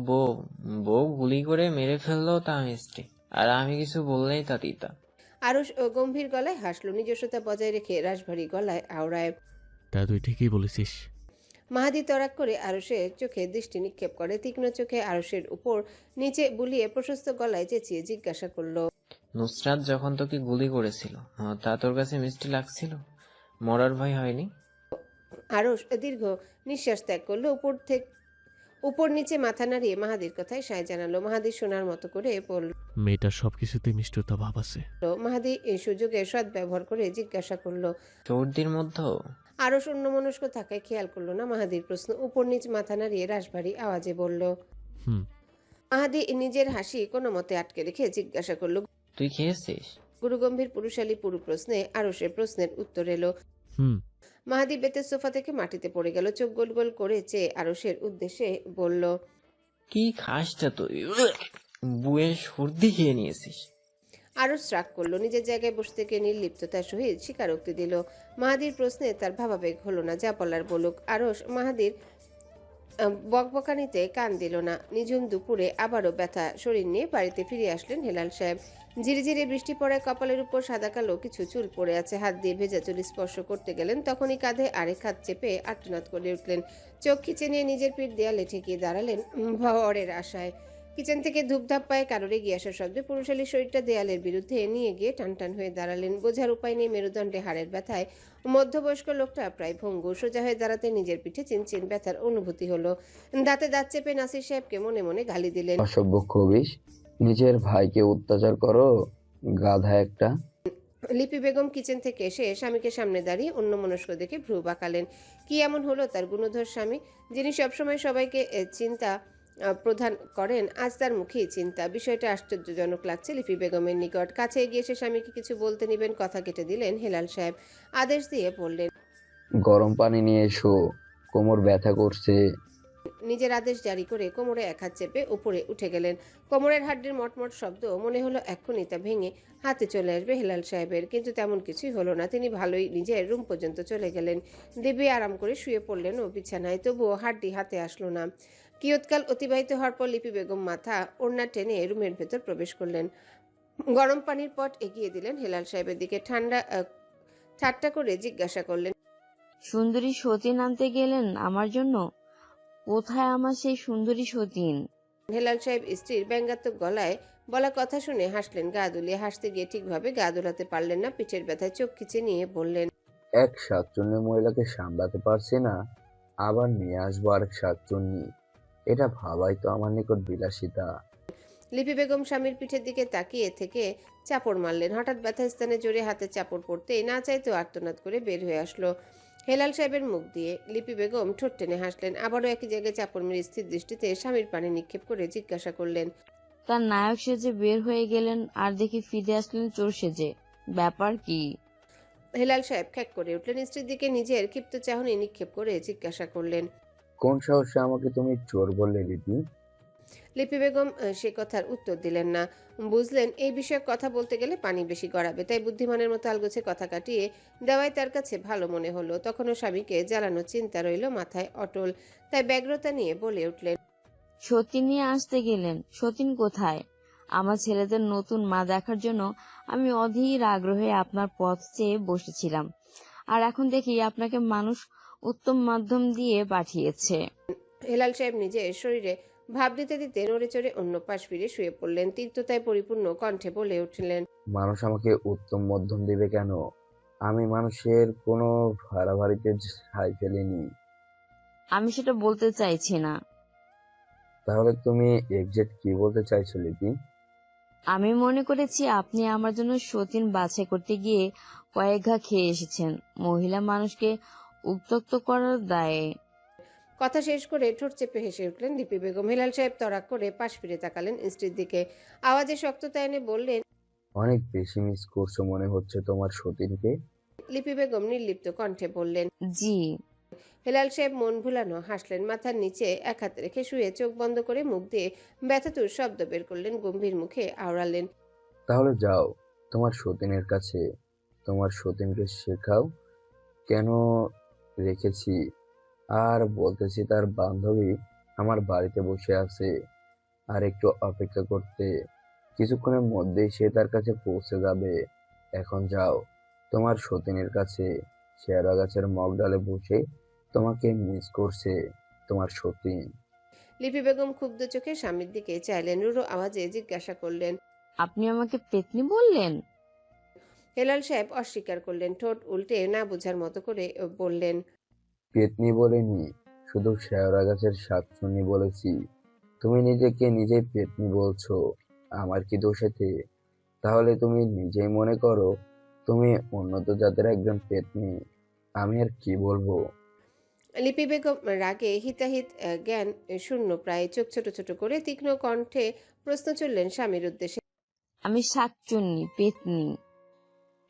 বউ গুলি করে মেরে ফেললো তা মিষ্টি, আর আমি কিছু বললেই তা তিতা। আরশ গম্ভীর গলায় হাসলো, নিজস্বতা বজায় রেখে রাশভারী গলায় আওড়ায়। তা তুই ঠিকই বলেছিস। মাহাদি তরাক করে আরশের চোখে দৃষ্টি নিক্ষেপ করে। তীক্ষ্ণ চোখে আরশের উপর নিচে বুলিয়ে প্রশস্ত গলায় চেঁচিয়ে জিজ্ঞাসা করলো। নুসরাত যখন তোকে গুলি করেছিল তা তোর কাছে মিষ্টি লাগছিল? মরার ভয় হয়নি? আরশ দীর্ঘ নিঃশ্বাস ত্যাগ করলো। উপর নিচে মাথা নাড়িয়ে মাহাদির কথায় সায় জানালো। মাহাদি শোনার মতো করে বলল। মেয়েটার সবকিছুতে মিষ্টতা ভাব আছে। মাহাদি এই সুযোগে সৎ ব্যবহার করে জিজ্ঞাসা করলো। সর্দির মধ্যে? আরশ অন্যমনস্ক থাকায় খেয়াল করলো না মাহাদির প্রশ্ন। উপর নিচ মাথা নাড়িয়ে রাশভারী আওয়াজে বলল। মাহাদি নিজের হাসি কোনো মতে আটকে রেখে জিজ্ঞাসা করলো। তুই খেয়েছিস? গুরুগম্ভীর পুরুষালী পুরু প্রশ্নে আরশের প্রশ্নের উত্তর এলো। মাহাদি বেতের সোফা থেকে মাটিতে পড়ে গেল, চোখ গোল গোল করে চেয়ে আরশের উদ্দেশ্যে বলল। কি খাসটা তুই? বুয়ের সর্দি খেয়ে নিয়েছিস? আরস রাগ করলো, নিজের জায়গায় বসে থেকে নির্লিপ্ততার সহিত স্বীকারোক্তি দিল। মাহাদির প্রশ্নে তার ভাবাবেগ হলো না, যা বলার বলুক। আরস মাহাদির বকবকানিতে কান দিল না। নিঝুম দুপুরে আবারও ব্যথা শরীর নিয়ে বাড়িতে ফিরে আসলেন হেলাল সাহেব। ঝিরিঝিরি বৃষ্টি পড়ায় কপালের উপর সাদা কালো কিছু চুল পড়ে আছে। হাত দিয়ে ভেজা চুল স্পর্শ করতে গেলেন, তখনই কাঁধে আরেক হাত চেপে আর্তনাদ করে উঠলেন। চোখ খিচে নিয়ে নিজের পিঠ দেয়ালে ঠেকিয়ে দাঁড়ালেন ভরের আশায়। কিচেন থেকে ধূপধাপ পায়ে কারোর এগিয়ে আসার শব্দে পুরুষালী শরীরটা দেয়ালের বিরুদ্ধে নিয়ে গিয়ে টানটান হয়ে দাঁড়ালেন। বোঝার উপায় নেই মেরুদণ্ডে হাড়ের ব্যথায় মধ্যবয়স্ক লোকটা প্রায় ভঙ্গু। সোজা হয়ে দাঁড়াতে নিজের পিঠে চিনচিন ব্যথার অনুভূতি হলো। দাঁতে দাঁত চেপে নাসির সাহেবকে মনে মনে গালি দিলেন। অসভ্য খবিশ, নিজের ভাইকে অত্যাচার করো, গাধা একটা। লিপি বেগম কিচেন থেকে এসে স্বামীকে সামনে দাঁড়িয়ে অন্যমনস্ক দেখে ভ্রু বাঁকালেন। কি এমন হলো তার গুণধর স্বামী, যিনি সবসময় সবাইকে চিন্তা প্রধান করেন, আজ তার মুখেই চিন্তা। বিষয়টা আশ্চর্যজনক লাগছে লিপি বেগমের নিকট। কাছে এগিয়ে এসে স্বামীকে কিছু বলতে নিবেন, কথা কেটে দিলেন হেলাল সাহেব। আদেশ দিয়ে বললেন, গরম পানি নিয়ে এসো, কোমর ব্যথা করছে। নিজের আদেশ জারি করে কোমরে এক হাত চেপে উপরে উঠে গেলেন। কোমরের হাড্ডির মটমট শব্দ, মনে হলো এক্ষুনি তা ভেঙে হাতে চলে আসবে হেলাল সাহেবের, কিন্তু তেমন কিছুই হলো না। তিনি ভালোই নিজের রুম পর্যন্ত চলে গেলেন। দেবী আরাম করে শুয়ে পড়লেন ও বিছানায়, তবুও হাড্ডি হাতে আসলো না। কিয়ৎকাল অতিবাহিত হওয়ার পর লিপি বেগম মাথা ওড়না টেনে রুমের ভেতর প্রবেশ করলেন। গরম পানির পট এগিয়ে দিলেন হেলাল সাহেবের দিকে। ঠাট্টা করে জিজ্ঞাসা করলেন, সুন্দরী সতীন আনতে গেলেন আমার জন্য? কোথায় আমার সেই সুন্দরী সতীন? হেলাল সাহেব স্ত্রীর ব্যঙ্গাত্মক গলায় বলা কথা শুনে হাসলেন গা দুলিয়ে। হাসতে গিয়ে ঠিকভাবে গা দোলাতে পারলেন না, পিঠের ব্যথায় চোখ খিচে নিয়ে বললেন, এক সাতচন্নি মহিলাকে সামলাতে পারছি না, আবার নিয়ে আসবো আরেক সাতচন্নি। এটা ভাবাই তো আমার নিকট বিলাসিতা। লিপি বেগম স্বামীর পিঠের দিকে তাকিয়ে থেকে চাপড় মারলেন। হঠাৎ ব্যথা স্থানে জোরে হাতে চাপড় পড়তেই না চাইতেও আর্তনাদ করে বের হয়ে আসলো হেলাল সাহেবের মুখ দিয়ে। লিপি বেগম ঠোঁট টেনে হাসলেন। আবারও একই জায়গায় চাপড় মেরে স্থির দৃষ্টিতে স্বামীর পানে নিক্ষেপ করে জিজ্ঞাসা করলেন, তার নায়ক সেজে বের হয়ে গেলেন আর দেখি ফিরে আসলেন চোর সেজে, ব্যাপার কি? হেলাল সাহেব খ্যাক করে উঠলেন। স্ত্রীর দিকে নিজের ক্ষিপ্ত চাহনি নিক্ষেপ করে জিজ্ঞাসা করলেন, কোন সাহসে আমাকে তুমি চোর বললে লিপি? লিপি বেগম সে কথার উত্তর দিলেন না। বুঝলেন এই বিষয়ে কথা বলতে গেলে পানি বেশি গড়াবে, তাই বুদ্ধিমানের মতো আলগোছে কথা কাটিয়ে দেওয়াই তার কাছে ভালো মনে হলো। তখনও স্বামীকে জ্বালানোর চিন্তা রইল মাথায় অটল, তাই ব্যগ্রতা নিয়ে বলে উঠলেন, সতীন নিয়ে আসতে গেলেন? সতীন কোথায়? আমার ছেলেদের নতুন মা দেখার জন্য আমি অধীর আগ্রহে আপনার পথ চেয়ে বসেছিলাম, আর এখন দেখি আপনাকে মানুষ উত্তম মাধ্যম দিয়ে পাঠিয়েছে। হেলাল সাহেব নিজের শরীরে ভাব দিতে দিতে নড়ে চড়ে অন্য পাশ ফিরে শুয়ে পড়লেন। তিক্ততায় পরিপূর্ণ কণ্ঠে বলে উঠলেন, মানুষ আমাকে উত্তম মধ্যম দিবে কেন? আমি মানুষের কোনো ভাড়াভাড়িতে ছাই ফেলিনি। আমি সেটা বলতে চাইছি না। তাহলে তুমি এক্সাক্ট কি বলতে চাইছো লিপি? আমি মনে করেছি আপনি আমার জন্য সতীন বাছাই করতে গিয়ে কয়েক ঘা খেয়ে এসেছেন, মহিলা মানুষকে উত্ত্যক্ত করার দায়ে। কথা শেষ করে ঠোঁট চেপে হেসে উঠলেন লিপি বেগম। হেলাল সাহেব তড়াক করে পাশ ফিরে তাকালেন স্ত্রীর দিকে। আওয়াজে শক্ততা এনে বললেন, অনেক বেশি মিস করছো মনে হচ্ছে তোমার সতীনকে। লিপি বেগম নির্লিপ্ত কণ্ঠে বললেন, জি। হেলাল সাহেব মন ভুলানো হাসলেন। মাথার নিচে এক হাত রেখে শুয়ে চোখ বন্ধ করে মুখ দিয়ে ব্যথাতুর শব্দ বের করলেন, গম্ভীর মুখে আওড়ালেন, তাহলে যাও তোমার সতীনের কাছে, তোমার সতীনকে শেখাও কেন রেখেছি। আর বলতেছি তার বান্ধবী আমার বাড়িতে বসে আছে, আর একটু অপেক্ষা করতে, কিছুক্ষণের মধ্যেই সে তার কাছে পৌঁছে যাবে। এখন যাও তোমার সতীনের কাছে, শেয়ারা গাছের মগ ডালে বসে তোমাকে মিস করছে তোমার সতীন। লিপি বেগম ক্ষুব্ধ চোখে স্বামীর দিকে চাইলেন। রুড়ো আওয়াজে জিজ্ঞাসা করলেন, আপনি আমাকে পেতনি বললেন? হেলাল সাহেব অস্বীকার করলেন। ঠোঁট উল্টে না বোঝার মতো করে বললেন, পেতনি বলিনি, শুধু শেওড়া গাছের শাকচুন্নি বলেছি। তুমি নিজেকে নিজেই পেতনি বলছো, আমার কি দোষ এতে? তাহলে তুমি নিজেই মনে করো তুমি উন্নত জাতের একজন পেতনি, আমি আর কি বলবো? লিপি বেগম রাগে হিতাহিত জ্ঞান শূন্য প্রায়, চোখ ছোট ছোট করে তীক্ষ্ণ কণ্ঠে প্রশ্ন চললেন স্বামীর উদ্দেশ্যে, আমি শাকচুন্নি, পেতনি?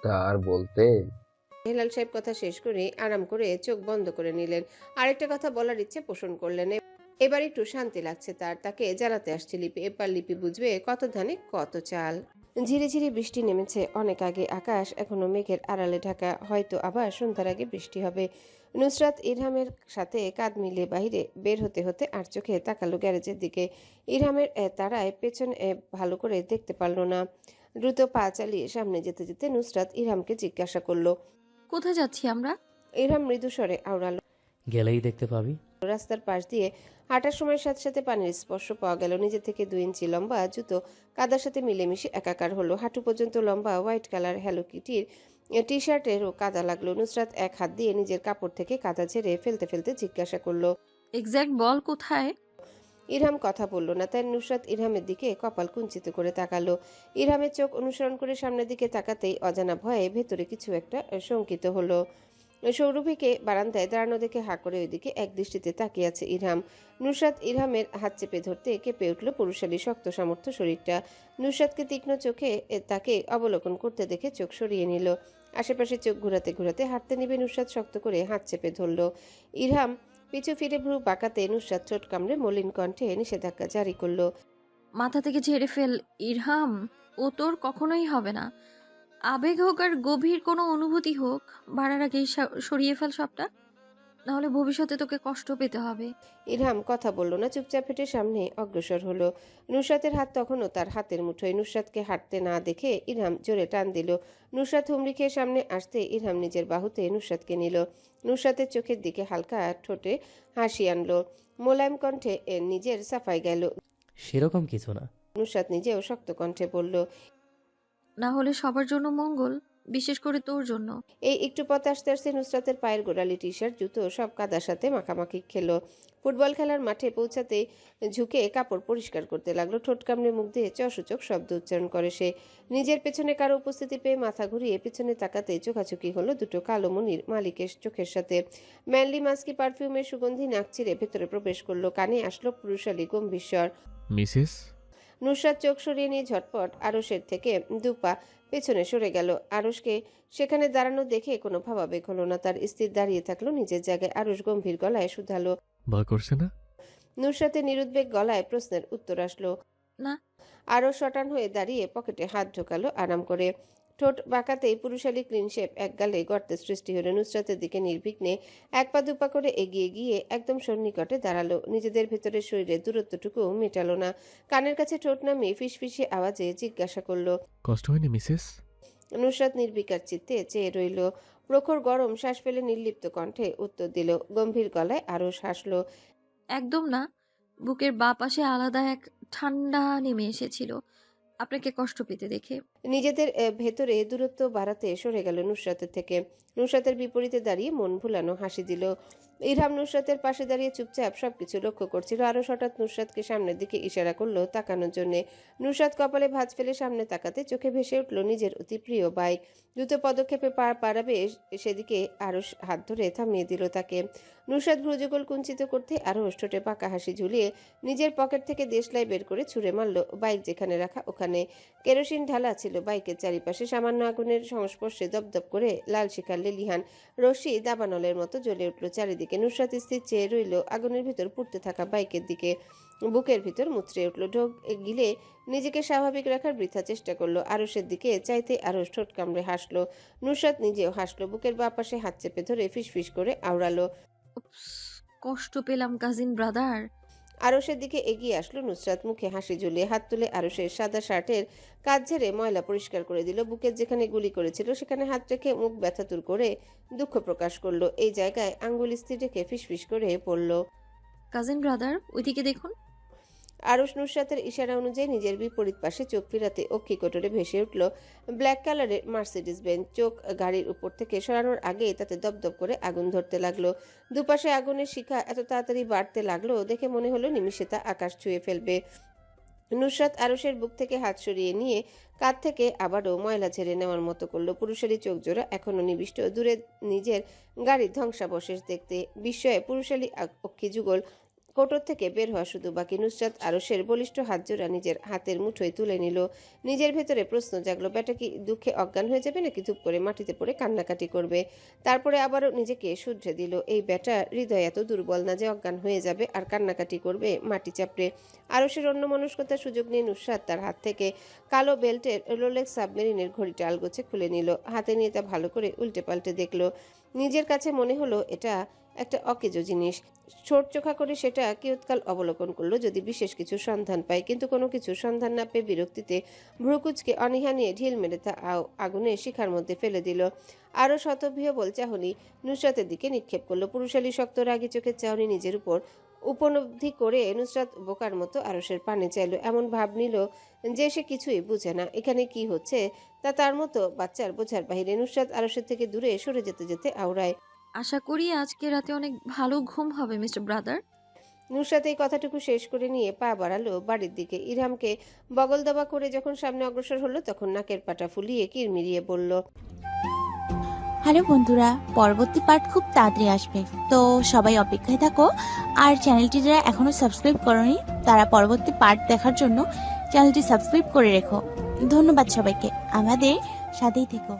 তার বলতে? হেলাল সাহেব কথা শেষ করে আরাম করে চোখ বন্ধ করে নিলেন। আরেকটা কথা বলার ইচ্ছে পোষণ করলেন। এবার একটু শান্তি লাগছে তাকে জ্বালাতে আসছে লিপি। এবার লিপি বুঝবে কত ধানে কত চাল। ঝিরিঝিরি বৃষ্টি নেমেছে অনেক আগে, আকাশ এখনো মেঘের আড়ালে ঢাকা, হয়তো আবার সন্ধ্যার আগে বৃষ্টি হবে। নুসরাত ইরহামের সাথে কাঁধ মিলিয়ে বাহিরে বের হতে হতে আর চোখে তাকালো গ্যারেজের দিকে। ইরহামের তারায় পেছনে ভালো করে দেখতে পারল না। দ্রুত পা চালিয়ে সামনে যেতে যেতে নুসরাত ইরহামকে জিজ্ঞাসা করলো, কোথায় যাচ্ছি আমরা? ইরহাম মৃদু স্বরে আওড়ালো, গেলেই দেখতে পাবি। রাস্তার পাশ দিয়ে হাঁটার সময় সাথে সাথে পানির স্পর্শ পাওয়া গেল। নিজে থেকে 2 ইঞ্চি লম্বা জুতো কাদার সাথে মিলেমিশে একাকার হলো। হাঁটু পর্যন্ত লম্বা হোয়াইট কালার হ্যালো কিটির টি শার্টেরও কাদা লাগলো। নুসরাত এক হাত দিয়ে নিজের কাপড় থেকে কাদা ঝেড়ে ফেলতে ফেলতে জিজ্ঞাসা করলো, এক্স্যাক্ট বল কোথায়? ইরহাম কথা বলল না, তাই নুসরাত ইরহামের দিকে কপাল কুঞ্চিত করে তাকালো। ইরহামের চোখ অনুসরণ করে সামনের দিকে তাকাতেই অজানা ভয়ে ভেতরে কিছু একটা শঙ্কিত হলো। সৌরভীকে বারান্দায় দাঁড়ানো দেখে হাঁ করে ওইদিকে এক দৃষ্টিতে তাকিয়ে আছে ইরহাম। নুসরাত ইরহামের হাত চেপে ধরতে কেঁপে উঠল পুরুষালী শক্ত সামর্থ্য শরীরটা। নুসরাতকে তীক্ষ্ণ চোখে তাকে অবলোকন করতে দেখে চোখ সরিয়ে নিল। আশেপাশে চোখ ঘুরাতে ঘুরাতে হাঁটতে নিবে নুসরাত শক্ত করে হাত চেপে ধরল। ইরহাম পিছু ফিরে ভ্রু বাঁকাতে নুসরাত ঠোঁট কামড়ে মলিন কণ্ঠে নিষেধাজ্ঞা জারি করলো, মাথা থেকে ঝেড়ে ফেল ইরহাম, ও তোর কখনোই হবে না। আবেগ হোক আর গভীর কোনো অনুভূতি হোক, বাড়ার আগেই সরিয়ে ফেল সবটা, নাহলে ভবিষ্যতে তোকে কষ্ট পেতে হবে। ইরহাম কথা বলল না, চুপচাপ হেঁটে সামনে অগ্রসর হলো। নুসরাতের হাত তখনও তার হাতের মুঠোয়। নুসরাতকে হাঁটতে না দেখে ইরহাম জোরে টান দিল। নুসরাত হুমড়ি খেয়ে সামনে আসতে ইরহাম নিজের বাহুতে নুসরাতকে নিল। নুসরাতের চোখের দিকে হালকা ঠোঁটে হাসি আনলো, মোলায়েম কণ্ঠে নিজের সাফাই গেল। সেরকম কিছু না। নুসরাত নিজেও শক্ত কণ্ঠে বলল, না হলে সবার জন্য মঙ্গল, বিশেষ করে তোর জন্য। এই একটু পথ আসতে আসতে নুসরাতের পায়ের গোড়ালি টি শার্ট জুতো সব কাদার সাথে মাখামাখি খেলো। ফুটবল খেলার মাঠে পৌঁছাতে ঝুঁকে কাপড় পরিষ্কার করতে লাগলো। ঠোঁট কামড়ে মুখ দিয়ে চসূচক শব্দ উচ্চারণ করে সে। নিজের পেছনে কারো উপস্থিতি পেয়ে মাথা ঘুরিয়ে পেছনে তাকাতে চোখাচোখি হলো দুটো কালো মনির মালিকের চোখের সাথে। ম্যানলি মাস্কি পারফিউমের সুগন্ধি নাক চিরে ভেতরে প্রবেশ করলো। কানে আসলো পুরুষালী গম্ভীর স্বর, মিসেস। নুসরাত চোখ সরিয়ে নিয়ে ঝটপট আরশের থেকে দুপা পেছনে সরে গেল। আরশকে সেখানে দাঁড়ানো দেখে কোনো ভাবাবেগ হলো না। তার স্থির দাঁড়িয়ে থাকলো নিজের জায়গায়। আরশ গম্ভীর গলায় শুধালো, ভয় করছে না? নুসরাতের নিরুদ্বেগ গলায় প্রশ্নের উত্তর আসলো, না। আরশ শটান হয়ে দাঁড়িয়ে পকেটে হাত ঢোকালো আরাম করে। ঠোঁট বাঁকাতেই পুরুষালী ক্লিন শেপ এক গালে গর্তের সৃষ্টি হলো। নুসরাতের দিকে নির্বিঘ্নে এক পা দুপা করে এগিয়ে গিয়ে একদম সন্নিকটে দাঁড়ালো। নিজেদের ভেতরের শরীরে দূরত্বটুকু মেটালো না। কানের কাছে ঠোঁট নামিয়ে ফিসফিসে আওয়াজে জিজ্ঞাসা করলো, কষ্ট হয়নি মিসেস? নুসরাত নির্বিকার চিত্তে চেয়ে রইল। প্রখর গরম শ্বাস ফেলে নির্লিপ্ত কণ্ঠে উত্তর দিল। গম্ভীর গলায় আরশ হাসলো, একদম না, বুকের বাঁ পাশে আলাদা এক ঠান্ডা নেমে এসেছিল আপনাকে কষ্ট পেতে দেখে। নিজেদের ভেতরে দূরত্ব বাড়াতে সরে গেল নুসরাতের থেকে। নুসরাতের বিপরীতে দাঁড়িয়ে মন ভুলানো হাসি দিল। ইরহাম নুসরাতের পাশে দাঁড়িয়ে চুপচাপ সবকিছু লক্ষ্য করছিল। আরো হঠাৎ নুসরাতকে সামনের দিকে ইশারা করলো তাকানোর জন্য। নুসরাত কপালে ভাঁজ ফেলে সামনে তাকাতে চোখে ভেসে উঠল নিজের অতি প্রিয় বাইক। দ্রুত পদক্ষেপে পা বাড়াবে সেদিকে আরো হাত ধরে থামিয়ে দিল তাকে। নুসরাত ভ্রুযুগল কুঞ্চিত করতে আরো ঠোঁটে পাকা হাসি ঝুলিয়ে নিজের পকেট থেকে দেশলাই বের করে ছুঁড়ে মারল বাইক যেখানে রাখা ওখানে। কেরোসিন ঢালা ছিল বাইকের চারিপাশে। সামান্য আগুনের সংস্পর্শে দপদপ করে লাল শিখার লেলিহান রশ্মি দাবানলের মতো জ্বলে উঠল চারিদিকে। নুসরাত স্থির চেয়ে রইল আগুনের ভিতর পুড়তে থাকা বাইকের দিকে। বুকের ভিতর মুচড়ে উঠল। ঢোক গিলে নিজেকে স্বাভাবিক রাখার বৃথা চেষ্টা করলো। আরশের দিকে চাইতে আরশ ঠোঁট কামড়ে হাসলো। নুসরাত নিজেও হাসলো। বুকের বাঁ পাশে হাত চেপে ধরে ফিসফিস করে আওড়ালো, কষ্ট পেলাম কাজিন ব্রাদার। আরশের দিকে এগিয়ে আসলো নুসরাত, মুখে হাসি ঝুলিয়ে হাত তুলে আরশের সাদা শার্টের কাজ ঝেড়ে ময়লা পরিষ্কার করে দিল। বুকের যেখানে গুলি করেছিল সেখানে হাত রেখে মুখ ব্যথাতুর করে দুঃখ প্রকাশ করলো। এই জায়গায় আঙ্গুল স্থির রেখে ফিসফিস করে পড়ল, কাজিন ব্রাদার ওইদিকে দেখুন। আরশ নুসরাতের ইশারা অনুযায়ী নিজের বিপরীত পাশে চোখ ফিরাতে অক্ষি কোটরে ভেসে উঠল ব্ল্যাক কালারের মার্সিডিজ বেঞ্চ। চোখ গাড়ির উপর থেকে সরানোর আগেই তাতে দপদপ করে আগুন ধরতে লাগলো। দুপাশে আগুনের শিখা এত তাড়াতাড়ি বাড়তে লাগলো দেখে মনে হলো নিমিষে তা আকাশ ছুঁয়ে ফেলবে। নুসরাত আরশের বুক থেকে হাত সরিয়ে নিয়ে কাঁধ থেকে আবারও ময়লা ঝেড়ে নেওয়ার মতো করলো। পুরুষালী চোখ জোড়া এখনো নিবিষ্ট, দূরে নিজের গাড়ির ধ্বংসাবশেষ দেখতে। বিস্ময়ে পুরুষালী অক্ষি যুগল কোটর থেকে বের হওয়া শুধু বাকি। নুসরাত আরশের বলিষ্ঠ হাত জোড়া নিজের হাতের মুঠোয় তুলে নিল। নিজের ভেতরে প্রশ্ন জাগলো, ব্যাটা কি দুঃখে অজ্ঞান হয়ে যাবে নাকি ধূপ করে মাটিতে পড়ে কান্নাকাটি করবে? তারপরে আবারও নিজেকে শুধরে দিল, এই ব্যাটা হৃদয় এত দুর্বল না যে অজ্ঞান হয়ে যাবে আর কান্নাকাটি করবে মাটি চাপড়ে। আরশের অন্যমনস্কতার সুযোগ নিয়ে নুসরাত তার হাত থেকে কালো বেল্টের রোলেক্স সাবমেরিনের ঘড়িটা আলগোছে খুলে নিল। হাতে নিয়ে তা ভালো করে উল্টে পাল্টে দেখলো। নিজের কাছে মনে হলো এটা একটা অকেজো জিনিস। ছোট চোখা করে সেটা কিয়ৎকাল অবলোকন করলো যদি বিশেষ কিছু সন্ধান পায়, কিন্তু কোনো কিছু সন্ধান না পেয়ে বিরক্তিতে ভ্রুকুচকে অনীহা নিয়ে ঢিল মেরে তা আগুনে শিখার মধ্যে ফেলে দিল। আরও শতবিহবল চাহনি নুসরাতের দিকে নিক্ষেপ করলো। পুরুষালী শক্ত রাগী চোখের চাহনি নিজের উপর উপলব্ধি করে নুসরাত বোকার মতো আরশের পানে চাইল। এমন ভাব নিল যে সে কিছুই বুঝে না, এখানে কি হচ্ছে তা তার মতো বাচ্চার বোঝার বাহিরে। নুসরাত আরশের থেকে দূরে সরে যেতে যেতে আওড়ায়, আশা করি আজকে রাতে অনেক ভালো ঘুম হবে মিস্টার ব্রাদার। নুসরাত এই কথাটুকু শেষ করে নিয়ে পা বাড়ালো বাড়ির দিকে। ইরহামকে বগল দাবা করে যখন সামনে অগ্রসর হলো তখন নাকের পাটা ফুলিয়ে কিরমিরিয়ে বলল, হ্যালো বন্ধুরা, পরবর্তী পার্ট খুব তাড়াতাড়ি আসবে, তো সবাই অপেক্ষায় থাকো। আর চ্যানেলটি যারা এখনো সাবস্ক্রাইব করোনি তারা পরবর্তী পার্ট দেখার জন্য চ্যানেলটি সাবস্ক্রাইব করে রেখো। ধন্যবাদ সবাইকে, আমাদের সাথেই থেকো।